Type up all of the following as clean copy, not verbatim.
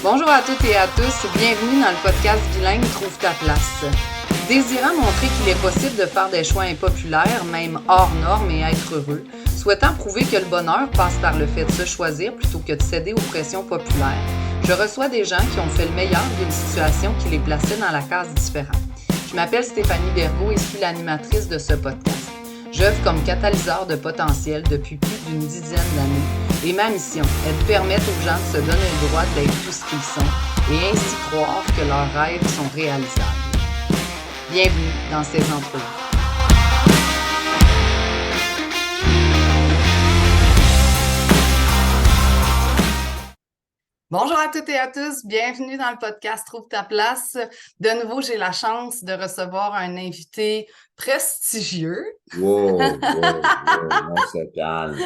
Bonjour à toutes et à tous, bienvenue dans le podcast Bilingue Trouve ta place. Désirant montrer qu'il est possible de faire des choix impopulaires, même hors normes et être heureux, souhaitant prouver que le bonheur passe par le fait de se choisir plutôt que de céder aux pressions populaires, je reçois des gens qui ont fait le meilleur d'une situation qui les plaçait dans la case différente. Je m'appelle Stéphanie Bergaud et suis l'animatrice de ce podcast. J'œuvre comme catalyseur de potentiel depuis plus d'une dizaine d'années et ma mission est de permettre aux gens de se donner le droit d'être tout ce qu'ils sont et ainsi croire que leurs rêves sont réalisables. Bienvenue dans ces entrevues. Bonjour à toutes et à tous, bienvenue dans le podcast Trouve ta place. De nouveau, j'ai la chance de recevoir un invité prestigieux. Wow, on se calme.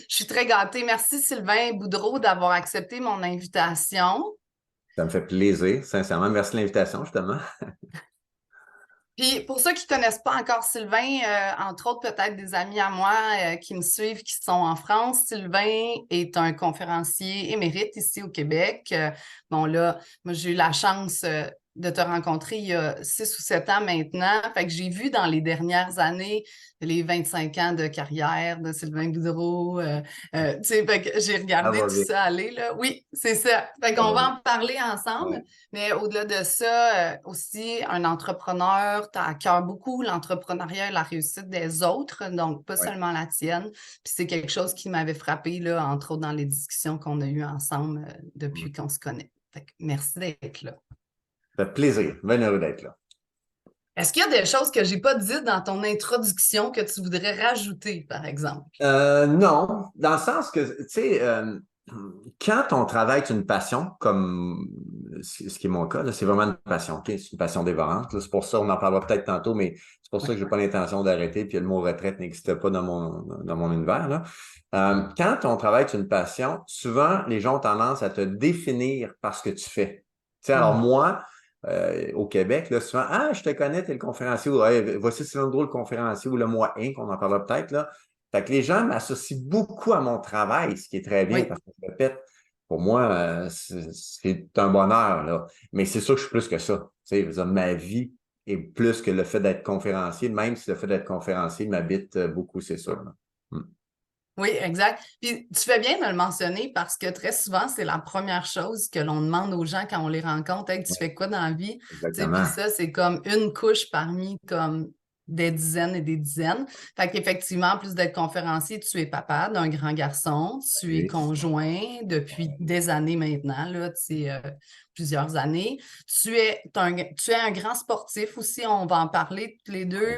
Je suis très gâtée. Merci Sylvain Boudreau d'avoir accepté mon invitation. Ça me fait plaisir, sincèrement. Merci de l'invitation, justement. Puis pour ceux qui ne connaissent pas encore Sylvain, entre autres peut-être des amis à moi qui me suivent, qui sont en France, Sylvain est un conférencier émérite ici au Québec. Bon là, moi j'ai eu la chance de te rencontrer il y a 6 ou 7 ans maintenant. Fait que j'ai vu dans les dernières années les 25 ans de carrière de Sylvain Boudreau. Tu sais, fait que j'ai Ça regardé va tout vite. ça aller, là. Oui, c'est ça. Fait Ça qu'on va va vite. en parler ensemble. Ouais. Mais au-delà de ça, aussi, un entrepreneur, tu as à cœur beaucoup l'entrepreneuriat et la réussite des autres, donc pas Ouais. seulement la tienne. Puis c'est quelque chose qui m'avait frappé, là, entre autres dans les discussions qu'on a eues ensemble depuis qu'on se connaît. Fait que merci d'être là. Ça fait plaisir. Bien heureux d'être là. Est-ce qu'il y a des choses que j'ai pas dites dans ton introduction que tu voudrais rajouter, par exemple? Non, dans le sens que, tu sais, quand on travaille une passion, comme ce qui est mon cas, là, c'est vraiment une passion, OK? C'est une passion dévorante. Là. C'est pour ça, on en parlera peut-être tantôt, mais c'est pour ça que je n'ai pas l'intention d'arrêter, puis le mot retraite n'existe pas dans mon univers. Là. Quand on travaille une passion, souvent, les gens ont tendance à te définir par ce que tu fais. Tu sais, alors moi, au Québec, là, souvent, ah, je te connais, t'es le conférencier, ou hey, voici Sylvain Boudreau, le conférencier, ou le moi Inc., on en parlera peut-être, là. Fait que les gens m'associent beaucoup à mon travail, ce qui est très bien, Oui. parce que je répète, pour moi, c'est un bonheur, là. Mais c'est sûr que je suis plus que ça. Tu sais, je veux dire, ma vie est plus que le fait d'être conférencier, même si le fait d'être conférencier m'habite beaucoup, c'est sûr. Là. Oui, exact. Puis tu fais bien de le mentionner parce que très souvent, c'est la première chose que l'on demande aux gens quand on les rencontre. Hey, tu fais quoi dans la vie? Tu sais, puis Exactement. ça, c'est comme une couche parmi comme des dizaines et des dizaines. Fait qu'effectivement, en plus d'être conférencier, tu es papa d'un grand garçon, tu es Oui. conjoint depuis des années maintenant, là, tu sais, plusieurs années. Tu es un grand sportif aussi, on va en parler tous les deux.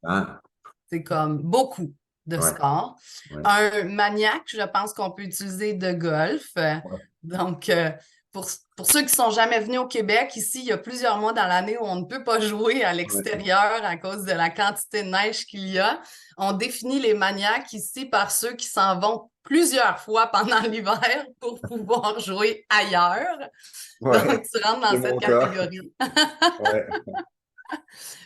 Ah, C'est comme beaucoup de ouais, sport. ouais, Un maniaque, je pense qu'on peut utiliser de golf. ouais, Donc, pour ceux qui sont jamais venus au Québec, ici, il y a plusieurs mois dans l'année où on ne peut pas jouer à ouais. l'extérieur à cause de la quantité de neige qu'il y a. On définit les maniaques ici par ceux qui s'en vont plusieurs fois pendant l'hiver pour pouvoir jouer ailleurs. Donc, Ouais, tu rentres dans c'est cette mon cas. catégorie. Ouais.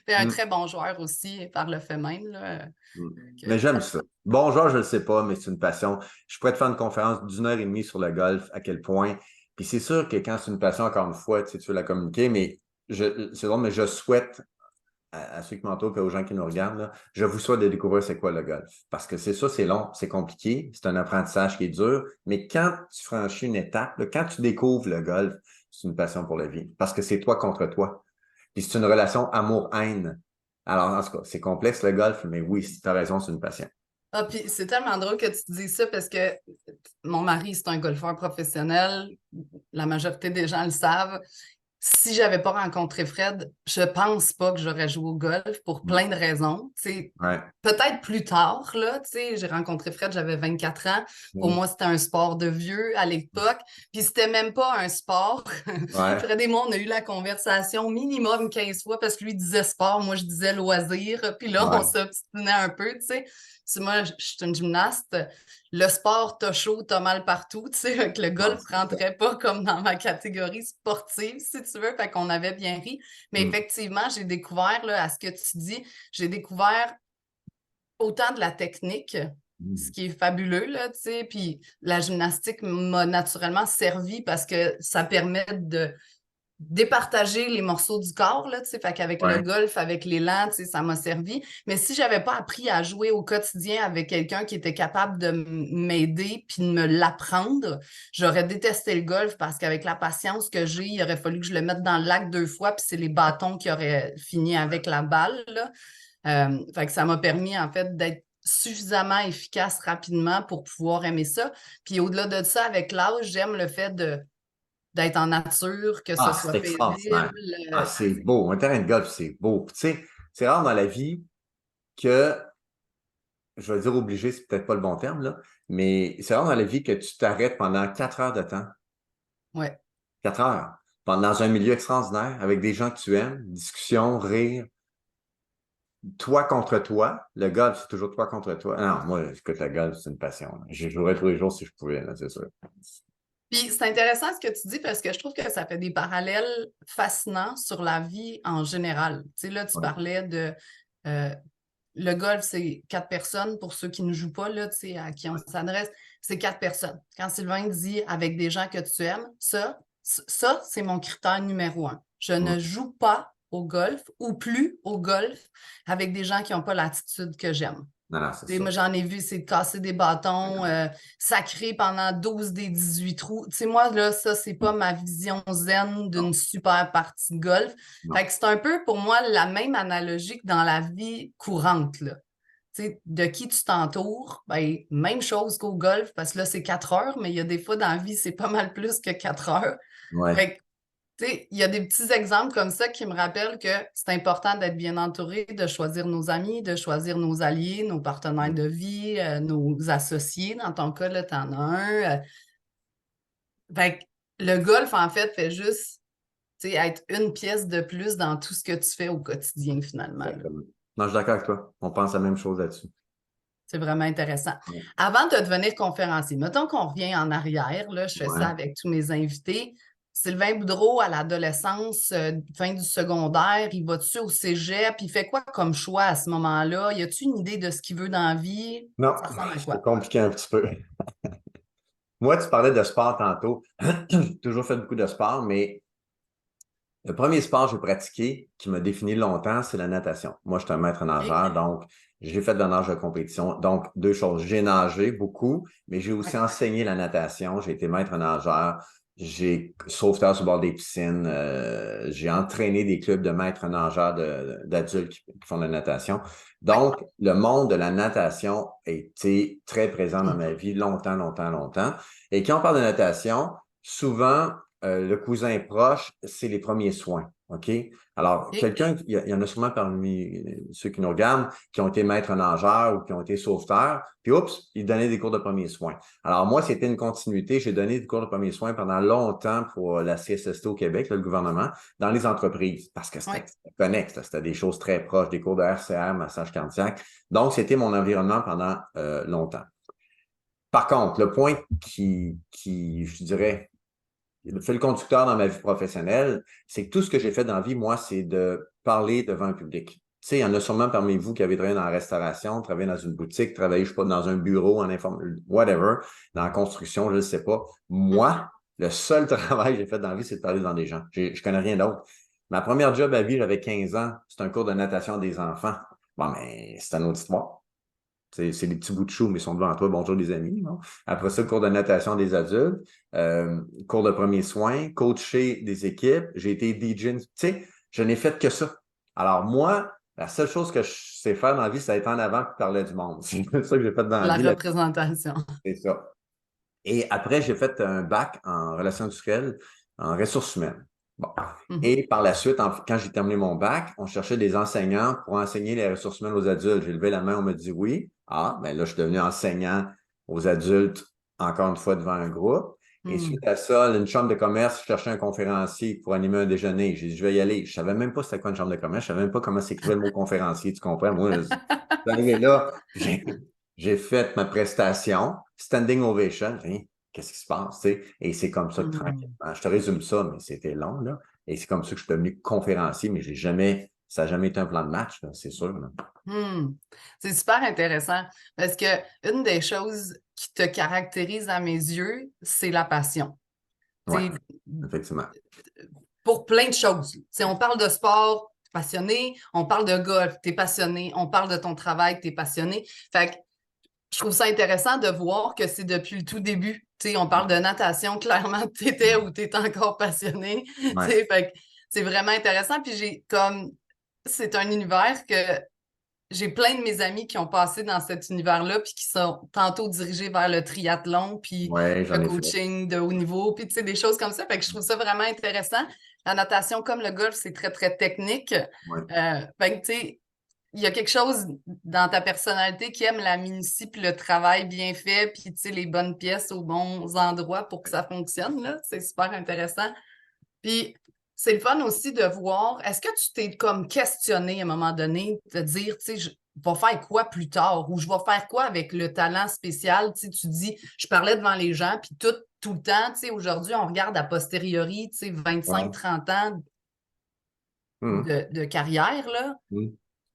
Tu es un Mm, très bon joueur aussi par le fait même, là. mm. Mais Que- j'aime ça. Bonjour, je ne le sais pas, mais c'est une passion. Je pourrais te faire une conférence d'1 heure et demie sur le golf, à quel point. Puis c'est sûr que quand c'est une passion, encore une fois, tu sais, tu veux la communiquer, mais c'est drôle, mais je souhaite à ceux qui m'entourent et aux gens qui nous regardent, là, je vous souhaite de découvrir c'est quoi le golf. Parce que c'est ça, c'est long, c'est compliqué, c'est un apprentissage qui est dur, mais quand tu franchis une étape, là, quand tu découvres le golf, c'est une passion pour la vie. Parce que c'est toi contre toi. Puis c'est une relation amour-haine. Alors, en tout cas, c'est complexe le golf, mais oui, tu as raison, c'est une passion. Ah, puis c'est tellement drôle que tu dises ça parce que mon mari, c'est un golfeur professionnel. La majorité des gens le savent. Si j'avais pas rencontré Fred, je pense pas que j'aurais joué au golf pour Mm. plein de raisons. Tu sais, Ouais. peut-être plus tard, là, tu sais, j'ai rencontré Fred, j'avais 24 ans. Pour Mm. moi, c'était un sport de vieux à l'époque. Puis c'était même pas un sport. Ouais. Fred et moi, on a eu la conversation minimum 15 fois parce que lui disait sport, moi je disais loisir. Puis là, on Ouais. s'obstinait un peu, tu sais. Moi, je suis une gymnaste. Le sport, t'as chaud, t'as mal partout, tu sais, que le Non, golf c'est ça. rentrait pas comme dans ma catégorie sportive, si tu veux, fait qu'on avait bien ri. Mais Mm. effectivement, j'ai découvert, là, à ce que tu dis, j'ai découvert autant de la technique ce qui est fabuleux, là, tu sais. Puis la gymnastique m'a naturellement servi parce que ça permet de départager les morceaux du corps, là, tu sais, fait qu'avec le Ouais. golf, avec l'élan, tu sais, ça m'a servi. Mais si j'avais pas appris à jouer au quotidien avec quelqu'un qui était capable de m'aider puis de me l'apprendre, j'aurais détesté le golf parce qu'avec la patience que j'ai, il aurait fallu que je le mette dans le lac 2 fois, puis c'est les bâtons qui auraient fini avec la balle, là. Fait que ça m'a permis, en fait, d'être suffisamment efficace rapidement pour pouvoir aimer ça. Puis au-delà de ça, avec l'âge, j'aime le fait d'être en nature, que ce Ah, soit c'est paisible. extraordinaire. Ah, c'est beau. Un terrain de golf, c'est beau. Puis, tu sais, c'est rare dans la vie que, je vais dire obligé, c'est peut-être pas le bon terme, là, mais c'est rare dans la vie que tu t'arrêtes pendant 4 heures de temps. Ouais. 4 heures. Dans un milieu extraordinaire, avec des gens que tu aimes, discussion, rire, toi contre toi. Le golf, c'est toujours toi contre toi. Non, moi, écoute, le golf, c'est une passion. Je jouerais tous les jours si je pouvais, là, c'est sûr. Puis c'est intéressant ce que tu dis parce que je trouve que ça fait des parallèles fascinants sur la vie en général. Tu sais, là, tu Ouais. parlais de euh, le golf, c'est 4 personnes. Pour ceux qui ne jouent pas, là, tu sais, à qui on s'adresse, c'est 4 personnes. Quand Sylvain dit avec des gens que tu aimes, ça, c'est mon critère numéro 1. Je Mm. ne joue pas au golf ou plus au golf avec des gens qui n'ont pas l'attitude que j'aime. Non, non, c'est Tu sais, ça. moi, j'en ai vu, c'est de casser des bâtons, sacrés pendant 12 des 18 trous. Tu sais, moi, là, ça, c'est pas ma vision zen Non, d'une super partie de golf. non. Fait que c'est un peu, pour moi, la même analogie que dans la vie courante, là. Tu sais, de qui tu t'entoures, ben, même chose qu'au golf, parce que là, c'est 4 heures, mais il y a des fois dans la vie, c'est pas mal plus que 4 heures. Ouais. Fait que tu sais, il y a des petits exemples comme ça qui me rappellent que c'est important d'être bien entouré, de choisir nos amis, de choisir nos alliés, nos partenaires de vie, nos associés. Dans ton cas, là, tu en as un. Fait que le golf, en fait, fait juste tu sais, être une pièce de plus dans tout ce que tu fais au quotidien, finalement, là. Exactement. Non, je suis d'accord avec toi. On pense la même chose là-dessus. C'est vraiment intéressant. Ouais. Avant de devenir conférencier, mettons qu'on revient en arrière, là, je fais ça Ouais. avec tous mes invités. Sylvain Boudreau, à l'adolescence, fin du secondaire, il va-tu au cégep? Il fait quoi comme choix à ce moment-là? Y a-tu une idée de ce qu'il veut dans la vie? Non, Ça ressemble à c'est quoi? compliqué un petit peu. Moi, tu parlais de sport tantôt. J'ai toujours fait beaucoup de sport, mais le premier sport que j'ai pratiqué qui m'a défini longtemps, c'est la natation. Moi, je suis un maître nageur, OK. donc j'ai fait de la nage de compétition. Donc, deux choses. J'ai nagé beaucoup, mais j'ai aussi Ouais. enseigné la natation. J'ai été maître nageur. J'ai sauveteur sur le bord des piscines. J'ai entraîné des clubs de maîtres nageurs d'adultes qui font de la natation. Ouais. Donc, le monde de la natation a été très présent dans ma vie longtemps, longtemps, longtemps. Et quand on parle de natation, souvent, le cousin proche, c'est les premiers soins. OK? Alors, OK. il y en a sûrement parmi ceux qui nous regardent qui ont été maîtres nageurs ou qui ont été sauveteurs, puis oups, ils donnaient des cours de premiers soins. Alors, moi, c'était une continuité. J'ai donné des cours de premiers soins pendant longtemps pour la CSST au Québec, là, le gouvernement, dans les entreprises, parce que c'était Ouais. connexe, c'était des choses très proches, des cours de RCR, massage cardiaque. Donc, c'était mon environnement pendant longtemps. Par contre, le point je dirais, le fil conducteur dans ma vie professionnelle, c'est que tout ce que j'ai fait dans la vie, moi, c'est de parler devant un public. Tu sais, il y en a sûrement parmi vous qui avez travaillé dans la restauration, travaillé dans une boutique, travaillé, je sais pas, dans un bureau, whatever, dans la construction, je ne sais pas. Mhm. Moi, le seul travail que j'ai fait dans la vie, c'est de parler devant des gens. Je connais rien d'autre. Ma première job à vie, j'avais 15 ans. C'est un cours de natation des enfants. Bon, mais c'est un autre histoire. C'est des petits bouts de chou, mais ils sont devant toi. Bonjour les amis. Non? Après ça, cours de natation des adultes, cours de premiers soins, coacher des équipes. J'ai été DJ. Tu sais, je n'ai fait que ça. Alors moi, la seule chose que je sais faire dans la vie, c'est être en avant et parler du monde. C'est ça que j'ai fait dans la La vie. Là, représentation. c'est ça. Et après, j'ai fait un bac en relations industrielles, en ressources humaines. Bon. Mhm. Et par la suite, quand j'ai terminé mon bac, on cherchait des enseignants pour enseigner les ressources humaines aux adultes. J'ai levé la main, on m'a dit oui. Ah, ben là, je suis devenu enseignant aux adultes, encore une fois, devant un groupe. Et suite Mhm. à ça, une chambre de commerce, je cherchais un conférencier pour animer un déjeuner. J'ai dit, je vais y aller. Je savais même pas c'était quoi une chambre de commerce. Je savais même pas comment s'écrivait le mot conférencier. Tu comprends? Moi, je suis arrivé là, j'ai fait ma prestation, standing ovation. Hein, qu'est-ce qui se passe, tu sais? Et c'est comme ça que Mhm. tranquillement, je te résume ça, mais c'était long, là. Et c'est comme ça que je suis devenu conférencier, mais j'ai jamais ça n'a jamais été un plan de match, là, c'est sûr. Là. C'est super intéressant parce que une des choses qui te caractérise à mes yeux, c'est la passion. Oui, effectivement. Pour plein de choses. T'sais, on parle de sport, t'es passionné. On parle de golf, t'es passionné. On parle de ton travail, t'es passionné. Fait que je trouve ça intéressant de voir que c'est depuis le tout début. T'sais, on parle de natation, clairement, t'étais ou t'es encore passionné. Ouais. Fait que c'est vraiment intéressant. Puis c'est un univers que j'ai plein de mes amis qui ont passé dans cet univers-là, puis qui sont tantôt dirigés vers le triathlon, puis Ouais, le j'en ai fait. coaching de haut niveau, puis des choses comme ça. Fait que je trouve ça vraiment intéressant. La natation, comme le golf, c'est très, très technique. Ouais. Fait que, il y a quelque chose dans ta personnalité qui aime la minutie, puis le travail bien fait, puis les bonnes pièces aux bons endroits pour que ça fonctionne, là. C'est super intéressant. Puis c'est le fun aussi de voir, est-ce que tu t'es comme questionné à un moment donné, de dire, tu sais, je vais faire quoi plus tard ou je vais faire quoi avec le talent spécial? Tu sais, tu dis, je parlais devant les gens, puis tout le temps, tu sais, aujourd'hui, on regarde a posteriori, tu sais, 25-30 ans de carrière, là.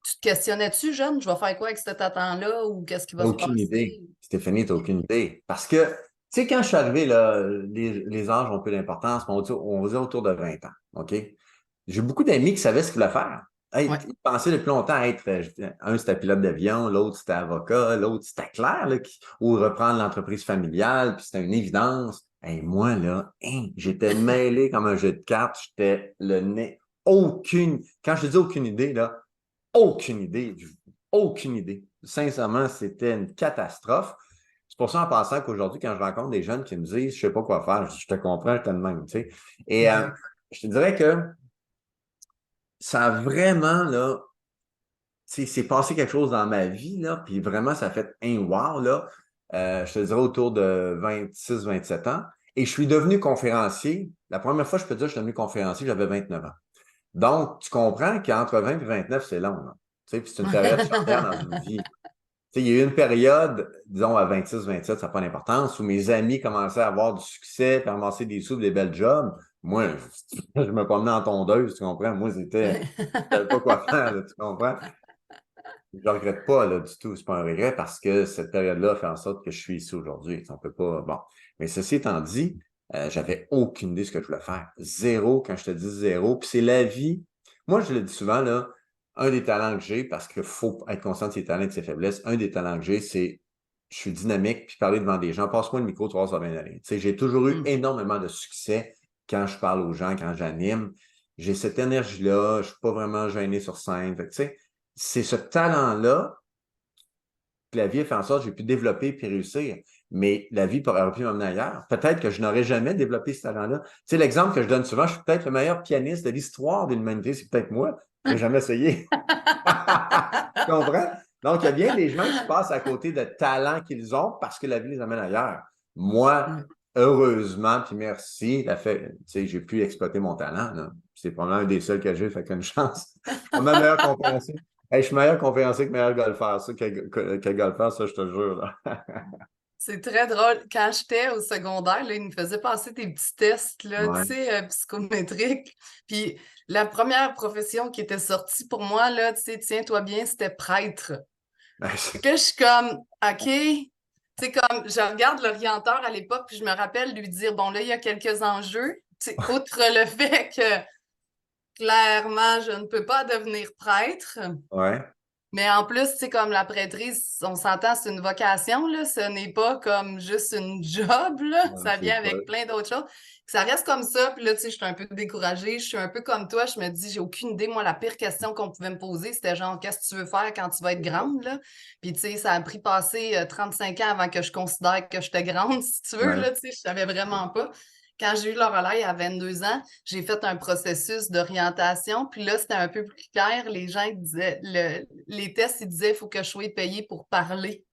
Tu te questionnais-tu, jeune, je vais faire quoi avec cet talent-là ou qu'est-ce qui va se Aucune passer? idée. Stéphanie, tu n'as aucune idée. Parce que, tu sais, quand je suis arrivé, là, les âges ont peu d'importance, mais on va dire autour de 20 ans. OK? J'ai beaucoup d'amis qui savaient ce qu'ils voulaient faire. Hey, Ouais. ils pensaient depuis longtemps être, un c'était pilote d'avion, l'autre c'était avocat, l'autre c'était clair, là, ou reprendre l'entreprise familiale, puis c'était une évidence. Hey, moi, là, j'étais mêlé comme un jeu de cartes, j'étais le nez. Quand je te dis aucune idée, là, aucune idée, aucune idée. Sincèrement, c'était une catastrophe. C'est pour ça, en passant qu'aujourd'hui, quand je rencontre des jeunes qui me disent, je sais pas quoi faire, je te comprends, je te demande, tu sais. Et je te dirais que ça a vraiment, là, c'est passé quelque chose dans ma vie, là, puis vraiment, ça a fait un wow, là. Je te dirais autour de 26-27 ans. Et je suis devenu conférencier. La première fois, je peux dire que je suis devenu conférencier, j'avais 29 ans. Donc, tu comprends qu'entre 20 et 29, c'est long, là. Tu sais, puis c'est une période charnière dans une vie. Tu sais, il y a eu une période, disons à 26-27, ça n'a pas d'importance, où mes amis commençaient à avoir du succès, puis à ramasser des sous, des belles jobs. Moi, je me promenais en tondeuse, tu comprends? Moi, je savais pas quoi faire, là, tu comprends? Je ne regrette pas là, du tout, c'est pas un regret parce que cette période-là fait en sorte que je suis ici aujourd'hui. On peut pas. Bon. Mais ceci étant dit, j'avais aucune idée de ce que je voulais faire. Zéro, quand je te dis zéro. Puis c'est la vie. Moi, je le dis souvent, là, un des talents que j'ai, parce qu'il faut être conscient de ses talents et de ses faiblesses, un des talents que j'ai, c'est je suis dynamique, puis parler devant des gens. Passe-moi le micro, tu vois, ça va bien aller. Tu sais, j'ai toujours eu énormément de succès quand je parle aux gens, quand j'anime. J'ai cette énergie-là, je ne suis pas vraiment gêné sur scène. Fait que, tu sais, c'est ce talent-là que la vie a fait en sorte que j'ai pu développer puis réussir. Mais la vie aurait pu m'emmener ailleurs. Peut-être que je n'aurais jamais développé ce talent-là. Tu sais, l'exemple que je donne souvent, je suis peut-être le meilleur pianiste de l'histoire de l'humanité, c'est peut-être moi. Je n'ai jamais essayé. Tu comprends? Donc, il y a bien des gens qui passent à côté de talents qu'ils ont parce que la vie les amène ailleurs. Moi, heureusement, puis merci, j'ai pu exploiter mon talent. Là. C'est probablement un des seuls que j'ai, fait qu'une chance. Je suis probablement meilleur conférencier. Hey, je suis meilleur conférencier que meilleur golfeur. Ça, que golfeur, ça, je te jure. Là. C'est très drôle. Quand j'étais au secondaire, là, ils me faisaient passer des petits tests là, Ouais. tu sais, psychométriques. Puis la première profession qui était sortie pour moi, là, tu sais, tiens-toi bien, c'était prêtre. Fait que je suis comme, OK. Tu sais, comme, je regarde l'orienteur à l'époque, puis je me rappelle lui dire, bon, là, il y a quelques enjeux. Tu sais, outre le fait que, clairement, je ne peux pas devenir prêtre. Ouais. Mais en plus, c'est comme la prêtrise, on s'entend, c'est une vocation, là. Ce n'est pas comme juste une job, là. Non, Ça c'est vient pas. avec plein d'autres choses. Ça reste comme ça, puis là, tu sais, je suis un peu découragée. Je suis un peu comme toi. Je me dis, j'ai aucune idée. Moi, la pire question qu'on pouvait me poser, c'était genre, qu'est-ce que tu veux faire quand tu vas être grande, là? Puis, tu sais, ça a pris passer 35 ans avant que je considère que j'étais grande, si tu veux, Ouais. là. Tu sais, je savais vraiment pas. Quand j'ai eu Lorelai à 22 ans, j'ai fait un processus d'orientation. Puis là, c'était un peu plus clair. Les gens ils disaient, les tests, ils disaient il faut que je sois payé pour parler.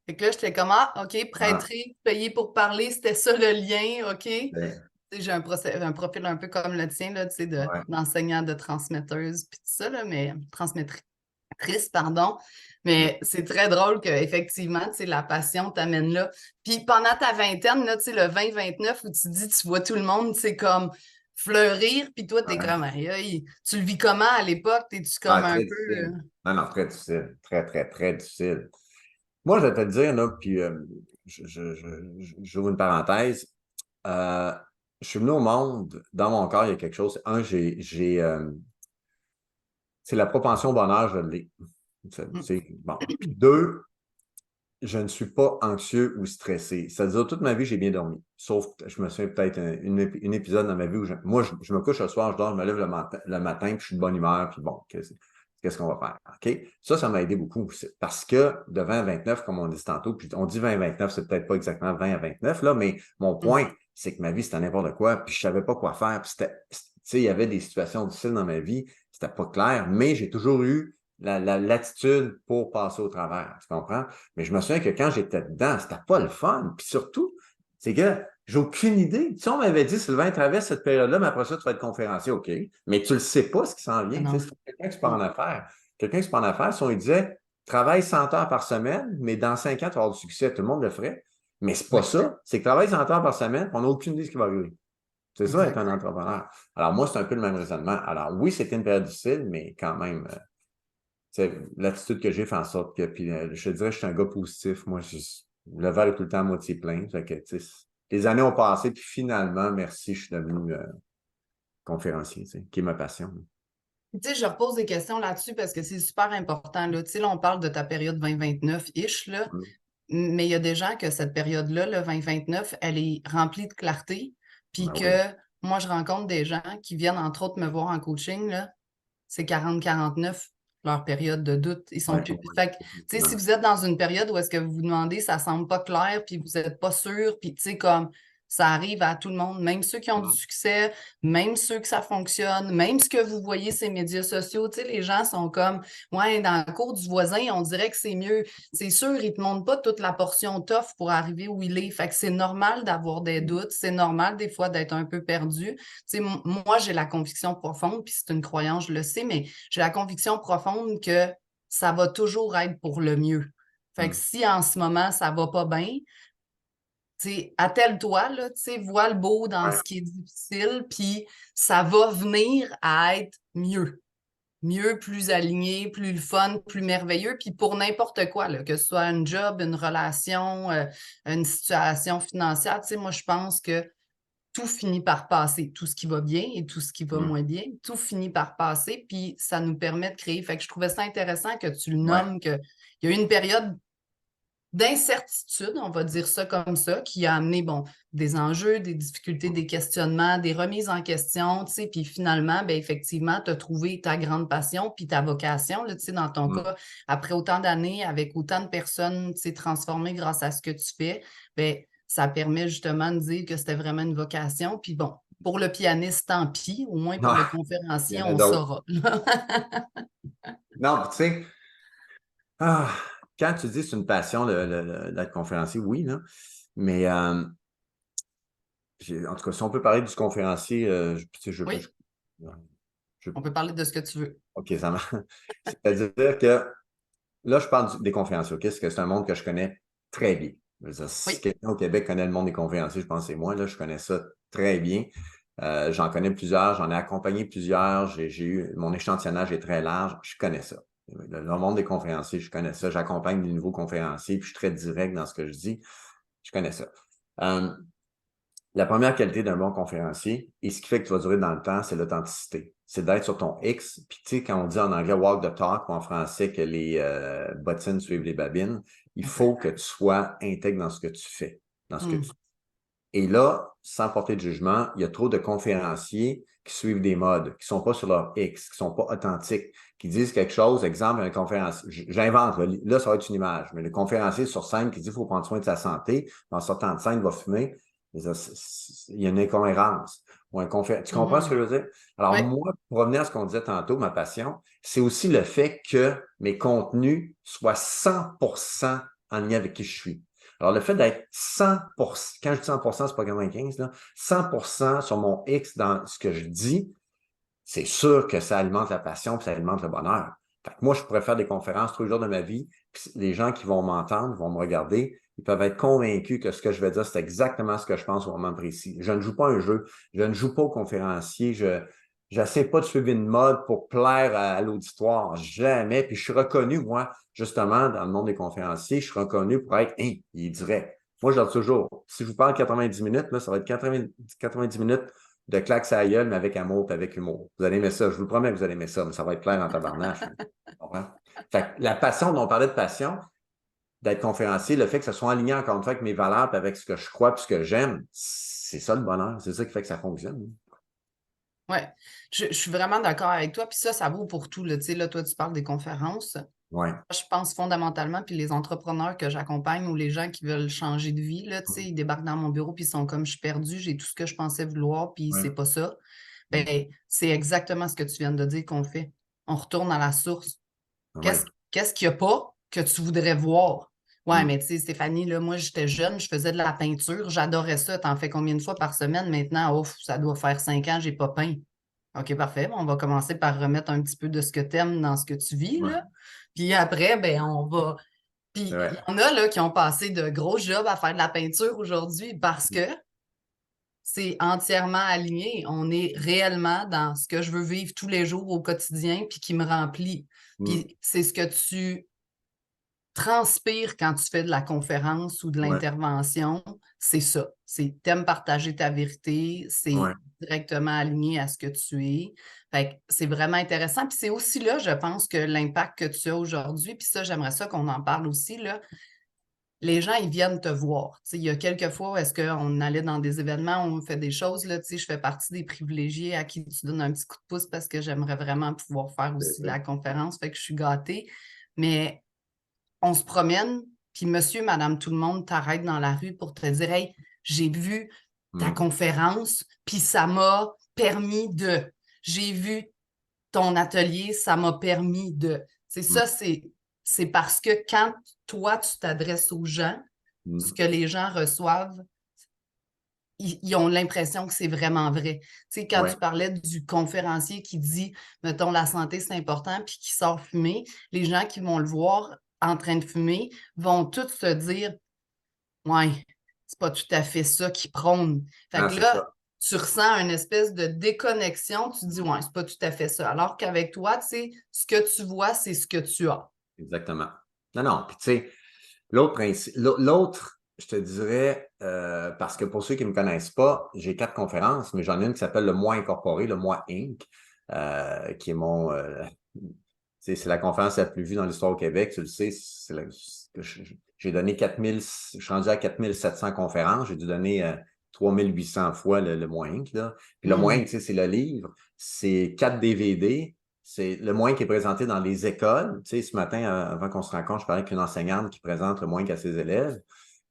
Fait que là, j'étais comme, ah, OK, prêtrer, payé pour parler, c'était ça le lien, OK. Ouais. J'ai un profil un peu comme le tien, là, Ouais. d'enseignant, de transmetteuse, puis tout ça, là, mais transmettrice, pardon. Mais c'est très drôle qu'effectivement, la passion t'amène là. Puis pendant ta vingtaine, là, le 20-29, où tu dis, tu vois tout le monde, c'est comme fleurir, puis toi, t'es Ouais. comme, aïe, aïe. Tu le vis comment à l'époque? T'es-tu comme Ah, un très peu... difficile. Non, non, très difficile. Très, très, très difficile. Moi, je vais te le dire, là, puis j'ouvre une parenthèse. Euh, je suis venu au monde, dans mon corps, il y a quelque chose. Un, c'est la propension au bonheur, je l'ai. Bon. Puis deux, je ne suis pas anxieux ou stressé. C'est-à-dire, toute ma vie, j'ai bien dormi. Sauf, je me souviens peut-être une épisode dans ma vie où je me couche le soir, je dors, je me lève le matin, puis je suis de bonne humeur, puis bon, qu'est-ce qu'on va faire? OK? Ça m'a aidé beaucoup. Parce que de 20 à 29, comme on dit tantôt, puis on dit 20 à 29, c'est peut-être pas exactement 20 à 29, là, mais mon point, c'est que ma vie, c'était n'importe quoi, puis je savais pas quoi faire. Puis il y avait des situations difficiles dans ma vie, c'était pas clair, mais j'ai toujours eu l'attitude pour passer au travers. Tu comprends? Mais je me souviens que quand j'étais dedans, c'était pas le fun. Puis surtout, c'est que j'ai aucune idée. Si on m'avait dit, Sylvain, traverse cette période-là, mais après ça, tu vas être conférencier, OK. Mais tu le sais pas ce qui s'en vient. Tu sais, Non. c'est quelqu'un qui se prend en affaires. Quelqu'un qui se prend en affaires, si on lui disait, travaille 100 heures par semaine, mais dans 5 ans, tu vas avoir du succès, tout le monde le ferait. Mais c'est pas Oui, ça. C'est que travaille 100 heures par semaine, puis on n'a aucune idée de ce qui va arriver. C'est ça, être exact. un entrepreneur. Alors, moi, c'est un peu le même raisonnement. Alors, oui, c'était une période difficile, mais quand même, l'attitude que j'ai fait en sorte que, puis je te dirais, je suis un gars positif. Moi, le verre est tout le temps à moitié plein. Fait que, les années ont passé, puis finalement, merci, je suis devenu conférencier, qui est ma passion. Tu sais, je repose des questions là-dessus parce que c'est super important, là. Tu sais, là, on parle de ta période 2029-ish, là, Mm. mais il y a des gens que cette période-là, le 2029, elle est remplie de clarté, puis Ben oui. que moi, je rencontre des gens qui viennent, entre autres, me voir en coaching, là, c'est 40-49, leur période de doute. Ils sont Ouais, plus. ouais, Fait que, tu sais, si ouais. vous êtes dans une période où est-ce que vous vous demandez, ça semble pas clair, puis vous n'êtes pas sûr, puis tu sais, comme ça arrive à tout le monde, même ceux qui ont du succès, même ceux que ça fonctionne, même ce que vous voyez ces médias sociaux, tu sais, les gens sont comme, ouais, dans la cour du voisin, on dirait que c'est mieux. C'est sûr, ils te montrent pas toute la portion tough pour arriver où il est. Fait que c'est normal d'avoir des doutes, c'est normal des fois d'être un peu perdu. Tu sais, moi, j'ai la conviction profonde, puis c'est une croyance, je le sais, mais j'ai la conviction profonde que ça va toujours être pour le mieux. Fait que Mm. si en ce moment, ça va pas bien, attelle-toi, là, vois le beau dans Ouais. ce qui est difficile, puis ça va venir à être mieux. Mieux, plus aligné, plus le fun, plus merveilleux, puis pour n'importe quoi, là, que ce soit un job, une relation, une situation financière, moi, je pense que tout finit par passer. Tout ce qui va bien et tout ce qui va Mm. moins bien, tout finit par passer, puis ça nous permet de créer. Fait que je trouvais ça intéressant que tu le Ouais. nommes, qu'il y a eu une période d'incertitude, on va dire ça comme ça, qui a amené, bon, des enjeux, des difficultés, des questionnements, des remises en question, tu sais, puis finalement, ben effectivement, tu as trouvé ta grande passion puis ta vocation, là, tu sais, dans ton Mm. cas, après autant d'années, avec autant de personnes, tu sais, transformées grâce à ce que tu fais, ben ça permet justement de dire que c'était vraiment une vocation. Puis bon, pour le pianiste, tant pis, au moins pour le Ah, il y conférencier, en a on d'autres. saura. Non, tu sais, ah, quand tu dis que c'est une passion d'être conférencier, oui, là, mais en tout cas, si on peut parler du conférencier, tu sais, Oui, je- on peut parler de ce que tu veux. OK, ça marche. C'est-à-dire que là, je parle des conférenciers, OK? Parce que c'est un monde que je connais très bien. Je veux dire, si Oui. quelqu'un au Québec connaît le monde des conférenciers, je pense que c'est moi, là, je connais ça très bien. J'en connais plusieurs, j'en ai accompagné plusieurs, mon échantillonnage est très large, je connais ça. Le monde des conférenciers, je connais ça. J'accompagne des nouveaux conférenciers, puis je suis très direct dans ce que je dis. Je connais ça. Euh, la première qualité d'un bon conférencier, et ce qui fait que tu vas durer dans le temps, c'est l'authenticité. C'est d'être sur ton X. Puis tu sais, quand on dit en anglais walk the talk ou en français que les bottines suivent les babines, il faut Exact. que tu sois intègre dans ce que tu fais, dans ce que tu. Mm. Et là, sans porter de jugement, il y a trop de conférenciers qui suivent des modes, qui sont pas sur leur X, qui sont pas authentiques, qui disent quelque chose. Exemple, un conférencier, j'invente, là, ça va être une image, mais le conférencier sur scène qui dit qu'il faut prendre soin de sa santé, en sortant de scène, il va fumer. Il y a une incohérence. Tu comprends ce que Mhm. je veux dire? Alors, Oui. moi, pour revenir à ce qu'on disait tantôt, ma passion, c'est aussi le fait que mes contenus soient 100% en lien avec qui je suis. Alors, le fait d'être 100%, quand je dis 100%, c'est pas 95, là, 100% sur mon X dans ce que je dis, c'est sûr que ça alimente la passion puis ça alimente le bonheur. Fait que moi, je pourrais faire des conférences tous les jours de ma vie, puis les gens qui vont m'entendre vont me regarder, Ils peuvent être convaincus que ce que je vais dire, c'est exactement ce que je pense au moment précis. Je ne joue pas un jeu, je ne joue pas au conférencier, je n'essaie pas de suivre une mode pour plaire à l'auditoire, jamais. Puis je suis reconnu, moi, justement, dans le monde des conférenciers, je suis reconnu pour être, hein, il est direct. Moi, je dis toujours, si je vous parle 90 minutes, là, ça va être 90 minutes de claques à la gueule, mais avec amour et avec humour. Vous allez aimer ça, je vous le promets que vous allez aimer ça, mais ça va être clair en tabarnache. Fait que la passion dont on parlait de passion, d'être conférencier, le fait que ça soit aligné encore une fois avec mes valeurs, puis avec ce que je crois, puis ce que j'aime, c'est ça le bonheur. C'est ça qui fait que ça fonctionne. Oui, je suis vraiment d'accord avec toi. Puis ça vaut pour tout. Là. Tu sais, là, toi, tu parles des conférences. Ouais. Je pense fondamentalement, puis les entrepreneurs que j'accompagne ou les gens qui veulent changer de vie, là, tu sais, ils débarquent dans mon bureau puis ils sont comme je suis perdu, j'ai tout ce que je pensais vouloir, puis Ouais. c'est pas ça. Ben, c'est exactement ce que tu viens de dire qu'on fait. On retourne à la source. Ouais. Qu'est-ce qu'il n'y a pas que tu voudrais voir? Ouais, Mm. mais tu sais, Stéphanie, là, moi, j'étais jeune, je faisais de la peinture, j'adorais ça. T'en fais combien de fois par semaine maintenant? Ouf, ça doit faire 5 ans, j'ai pas peint. OK, parfait. Bon, on va commencer par remettre un petit peu de ce que tu aimes dans ce que tu vis, Ouais. là. Puis après, ben, on va. Puis il Ouais. y en a là, qui ont passé de gros jobs à faire de la peinture aujourd'hui parce que c'est entièrement aligné. On est réellement dans ce que je veux vivre tous les jours au quotidien puis qui me remplit. Mm. Puis c'est ce que tu transpires quand tu fais de la conférence ou de Ouais. l'intervention, c'est ça. C'est t'aimes partager ta vérité, Ouais. c'est directement aligné à ce que tu es. Fait que c'est vraiment intéressant. Puis c'est aussi là, je pense, que l'impact que tu as aujourd'hui, puis ça, j'aimerais ça qu'on en parle aussi, là. Les gens, ils viennent te voir. Tu sais, il y a quelques fois où est-ce qu'on allait dans des événements, on fait des choses, là, tu sais, je fais partie des privilégiés à qui tu donnes un petit coup de pouce parce que j'aimerais vraiment pouvoir faire aussi de la conférence, fait que je suis gâtée. Mais on se promène, puis monsieur, madame, tout le monde t'arrête dans la rue pour te dire, hey, j'ai vu ta Mm. conférence, puis ça m'a permis de. J'ai vu ton atelier, ça m'a permis de. C'est Mm. ça, c'est parce que quand toi, tu t'adresses aux gens, ce Mm. que les gens reçoivent, ils ont l'impression que c'est vraiment vrai. Tu sais, quand Ouais. tu parlais du conférencier qui dit, mettons, la santé, c'est important, puis qui sort fumer, les gens qui vont le voir en train de fumer vont tous se dire, ouais, c'est pas tout à fait ça qu'ils prônent. Fait Ah, que c'est là, ça. tu ressens une espèce de déconnexion, tu te dis, ouais, c'est pas tout à fait ça. Alors qu'avec toi, tu sais, ce que tu vois, c'est ce que tu as. Exactement. Non, non. Puis, tu sais, l'autre, je te dirais, parce que pour ceux qui ne me connaissent pas, j'ai 4 conférences, mais j'en ai une qui s'appelle le Moi Incorporé, le Moi Inc., qui est mon. C'est la conférence la plus vue dans l'histoire au Québec, tu le sais. J'ai donné 4000, je suis rendu à 4700 conférences. J'ai dû donner 3800 fois le Moi Inc. Là. Puis le Moi Inc., tu sais, c'est le livre, c'est 4 DVD. C'est le moins qui est présenté dans les écoles. Tu sais, ce matin, avant qu'on se rencontre, je parlais avec une enseignante qui présente le moins qu'à ses élèves.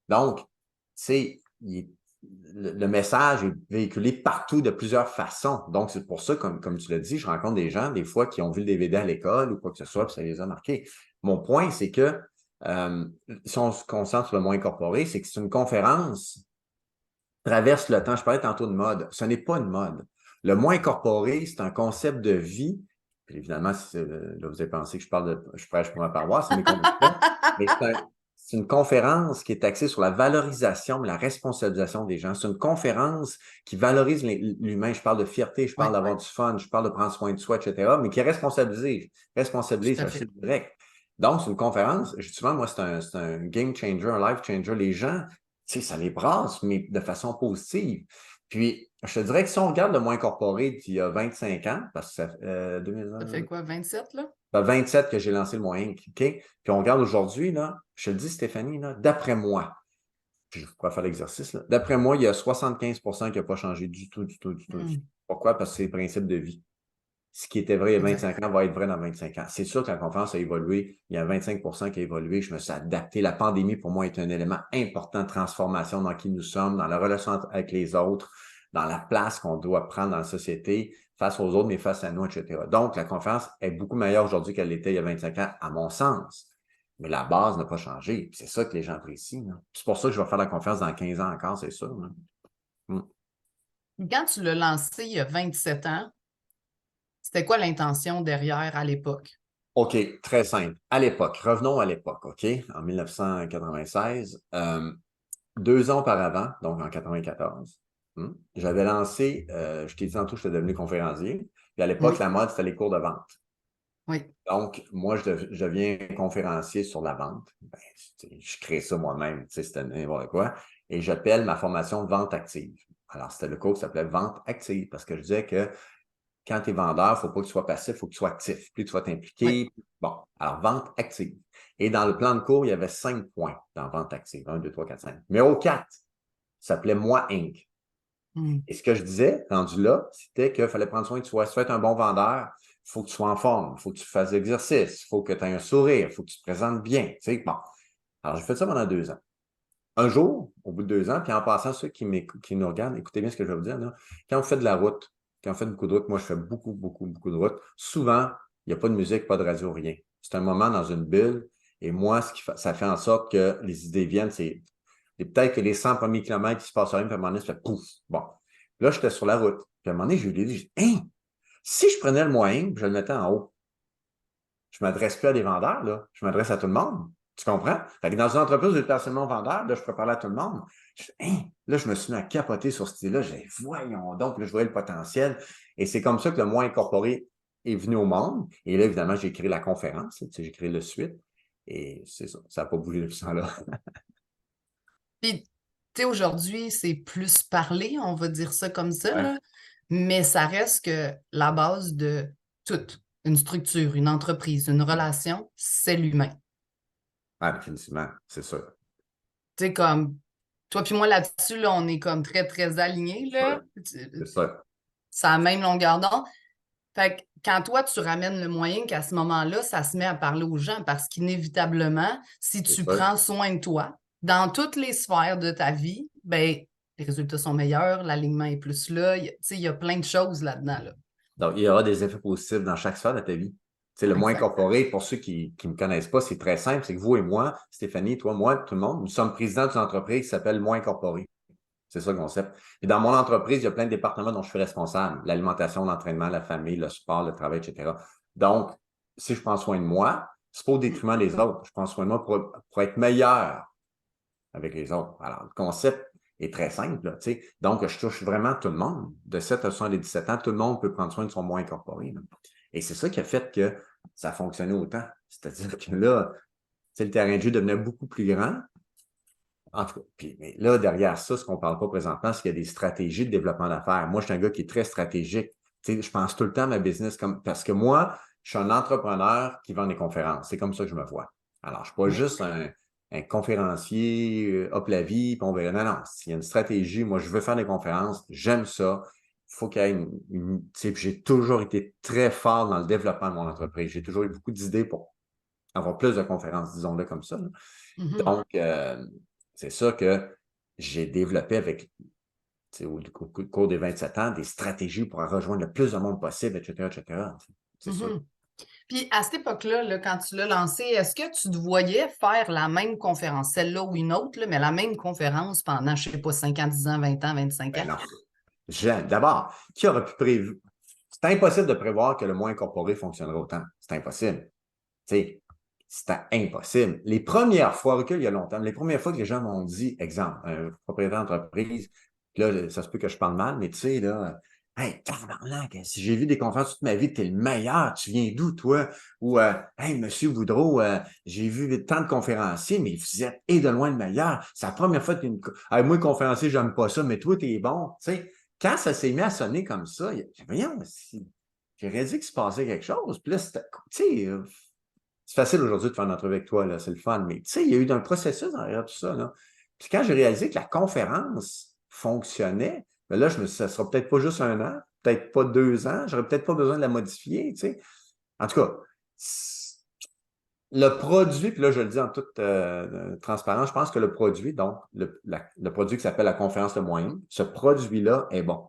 Donc, tu sais, le message est véhiculé partout de plusieurs façons. Donc, c'est pour ça, comme tu l'as dit, je rencontre des gens, des fois, qui ont vu le DVD à l'école ou quoi que ce soit, puis ça les a marqués. Mon point, c'est que si on se concentre sur le moins incorporé, c'est que c'est une conférence traverse le temps. Je parlais tantôt de mode. Ce n'est pas une mode. Le moins incorporé, c'est un concept de vie. Puis évidemment, là, vous avez pensé que je prêche pour ma paroisse, c'est mes convictions. Mais c'est une conférence qui est axée sur la valorisation, la responsabilisation des gens. C'est une conférence qui valorise l'humain. Je parle de fierté, je parle Oui, d'avoir du fun, je parle de prendre soin de soi, etc., mais qui est responsabilisée. tout Responsabilise, à c'est fait. direct. Donc, c'est une conférence. Justement, moi, c'est un game changer, un life changer. Les gens, tu sais, ça les brasse, mais de façon positive. Puis, je te dirais que si on regarde le moins incorporé d'il y a 25 ans, parce que ça fait Ça fait quoi, 27 là? 27 que j'ai lancé le moins Inc. OK? Puis on regarde aujourd'hui, là, je te le dis, Stéphanie, là, d'après moi, puis je pourrais faire l'exercice, là, d'après moi, il y a 75% qui n'a pas changé du tout, du tout, du tout, du tout. Pourquoi? Parce que c'est le principe de vie. Ce qui était vrai il y a Exact. 25 ans va être vrai dans 25 ans. C'est sûr que la conférence a évolué. Il y a 25% qui a évolué. Je me suis adapté. La pandémie, pour moi, est un élément important de transformation dans qui nous sommes, dans la relation avec les autres, dans la place qu'on doit prendre dans la société, face aux autres, mais face à nous, etc. Donc, la conférence est beaucoup meilleure aujourd'hui qu'elle l'était il y a 25 ans, à mon sens. Mais la base n'a pas changé. C'est ça que les gens apprécient. C'est pour ça que je vais faire la conférence dans 15 ans encore, c'est sûr. Mm. Quand tu l'as lancé il y a 27 ans, c'était quoi l'intention derrière à l'époque? OK, très simple. À l'époque, revenons à l'époque, OK? En 1996, 2 ans auparavant, donc en 94, j'avais lancé, je t'ai dit tantôt, je suis devenu conférencier. Puis à l'époque, Oui, la mode, c'était les cours de vente. oui, Donc, moi, je deviens conférencier sur la vente. Ben, je crée ça moi-même, c'était n'importe quoi. Et j'appelle ma formation vente active. Alors, c'était le cours qui s'appelait vente active parce que je disais que quand tu es vendeur, il ne faut pas que tu sois passif, il faut que tu sois actif. Plus tu vas oui. t'impliquer. Bon, alors, vente active. Et dans le plan de cours, il y avait 5 points dans vente active. 1, 2, 3, 4, 5. Numéro 4 s'appelait Moi Inc. Mm. Et ce que je disais, rendu là, c'était qu'il fallait prendre soin de toi. Si tu veux être un bon vendeur, il faut que tu sois en forme, il faut que tu fasses l'exercice, il faut que tu aies un sourire, il faut que tu te présentes bien. Tu sais, bon. Alors, j'ai fait ça pendant 2 ans. Un jour, au bout de 2 ans, puis en passant, ceux qui nous regardent, écoutez bien ce que je vais vous dire. Là. Quand vous faites de la route, quand vous faites beaucoup de route, moi, je fais beaucoup, beaucoup, beaucoup de route. Souvent, il n'y a pas de musique, pas de radio, rien. C'est un moment dans une bulle. Et moi, ça fait en sorte que les idées viennent. Et peut-être que les 100 premiers kilomètres qui se passent rien, puis à un moment donné, ça fait pouf. Bon. Là, j'étais sur la route. Puis à un moment donné, j'ai eu l'idée, j'ai dit, hein, si je prenais le moyen, puis je le mettais en haut, je ne m'adresse plus à des vendeurs, là. Je m'adresse à tout le monde. Tu comprends? Fait que dans une entreprise où j'étais absolument vendeur, là, je peux parler à tout le monde. Hein? Là, je me suis mis à capoter sur cette idée-là. J'ai dit, voyons donc, là, je voyais le potentiel. Et c'est comme ça que le moi incorporé est venu au monde. Et là, évidemment, j'ai créé la conférence. Tu sais, j'ai créé le suite. Et c'est ça. Ça n'a pas bougé depuis ce temps-là. Puis, tu sais, aujourd'hui, c'est plus parlé, on va dire ça comme ça, Ouais. là, mais ça reste que la base de toute une structure, une entreprise, une relation, c'est l'humain. Ah, définitivement, c'est sûr. Tu sais, comme toi puis moi là-dessus, là, on est comme très, très alignés, Ouais, là. c'est ça. Ça a la même longueur d'onde. Fait que quand toi, tu ramènes le moyen qu'à ce moment-là, ça se met à parler aux gens parce qu'inévitablement, si C'est tu sûr. prends soin de toi, dans toutes les sphères de ta vie, ben, les résultats sont meilleurs, l'alignement est plus là. Tu sais, il y a plein de choses là-dedans, là. Donc, il y aura des effets positifs dans chaque sphère de ta vie. C'est le moins Exact. incorporé, pour ceux qui ne me connaissent pas, c'est très simple. C'est que vous et moi, Stéphanie, toi, moi, tout le monde, nous sommes présidents d'une entreprise qui s'appelle Moins incorporé. C'est ça le concept. Et dans mon entreprise, il y a plein de départements dont je suis responsable. L'alimentation, l'entraînement, la famille, le sport, le travail, etc. Donc, si je prends soin de moi, c'est pas au détriment des autres. Je prends soin de moi pour être meilleur avec les autres. Alors, le concept est très simple. Là, donc, je touche vraiment tout le monde. De 7 à 77 ans, tout le monde peut prendre soin de son moi incorporé. Là. Et c'est ça qui a fait que ça a fonctionné autant. C'est-à-dire que là, le terrain de jeu devenait beaucoup plus grand. En tout cas, puis, mais là, derrière ça, ce qu'on ne parle pas présentement, c'est qu'il y a des stratégies de développement d'affaires. Moi, je suis un gars qui est très stratégique. Je pense tout le temps à ma business parce que moi, je suis un entrepreneur qui vend des conférences. C'est comme ça que je me vois. Alors, je ne suis pas Oui. juste un conférencier, hop la vie, puis on verra. Non, non, il y a une stratégie. Moi, je veux faire des conférences. J'aime ça. Il faut qu'il y ait j'ai toujours été très fort dans le développement de mon entreprise. J'ai toujours eu beaucoup d'idées pour avoir plus de conférences, disons-le comme ça. Là. Mhm. Donc, c'est ça que j'ai développé avec, au cours des 27 ans, des stratégies pour rejoindre le plus de monde possible, etc., etc. C'est sûr. Mhm. Puis à cette époque-là, là, quand tu l'as lancé, est-ce que tu te voyais faire la même conférence, celle-là ou une autre, là, mais la même conférence pendant, je ne sais pas, 5 ans, 10 ans, 20 ans, 25 Ben ans? non. D'abord, qui aurait pu prévoir? C'est impossible de prévoir que le moins incorporé fonctionnera autant. C'est impossible. C'était impossible. Les premières fois, recul il y a longtemps, les premières fois que les gens m'ont dit, exemple, un propriétaire d'entreprise, là, ça se peut que je parle mal, mais tu sais, là, hey, tabarnak, si j'ai vu des conférences toute ma vie, t'es le meilleur, tu viens d'où, toi? Ou, hey, monsieur Boudreau, j'ai vu tant de conférenciers, mais vous êtes et de loin le meilleur. C'est la première fois que hey, moi, conférencier, j'aime pas ça, mais toi, t'es bon. Tu sais, quand ça s'est mis à sonner comme ça, voyons, j'ai réalisé qu'il se passait quelque chose. Puis là, tu sais, c'est facile aujourd'hui de faire une entrevue avec toi, là, c'est le fun, mais tu sais, il y a eu un processus derrière tout ça. Là. Puis quand j'ai réalisé que la conférence fonctionnait, ben là, je me suis dit, ça sera peut-être pas juste 1 an, peut-être pas 2 ans, j'aurais peut-être pas besoin de la modifier, tu sais. En tout cas, le produit, puis là, je le dis en toute transparence, je pense que le produit, donc, le produit qui s'appelle la conférence de moyenne, ce produit-là est bon.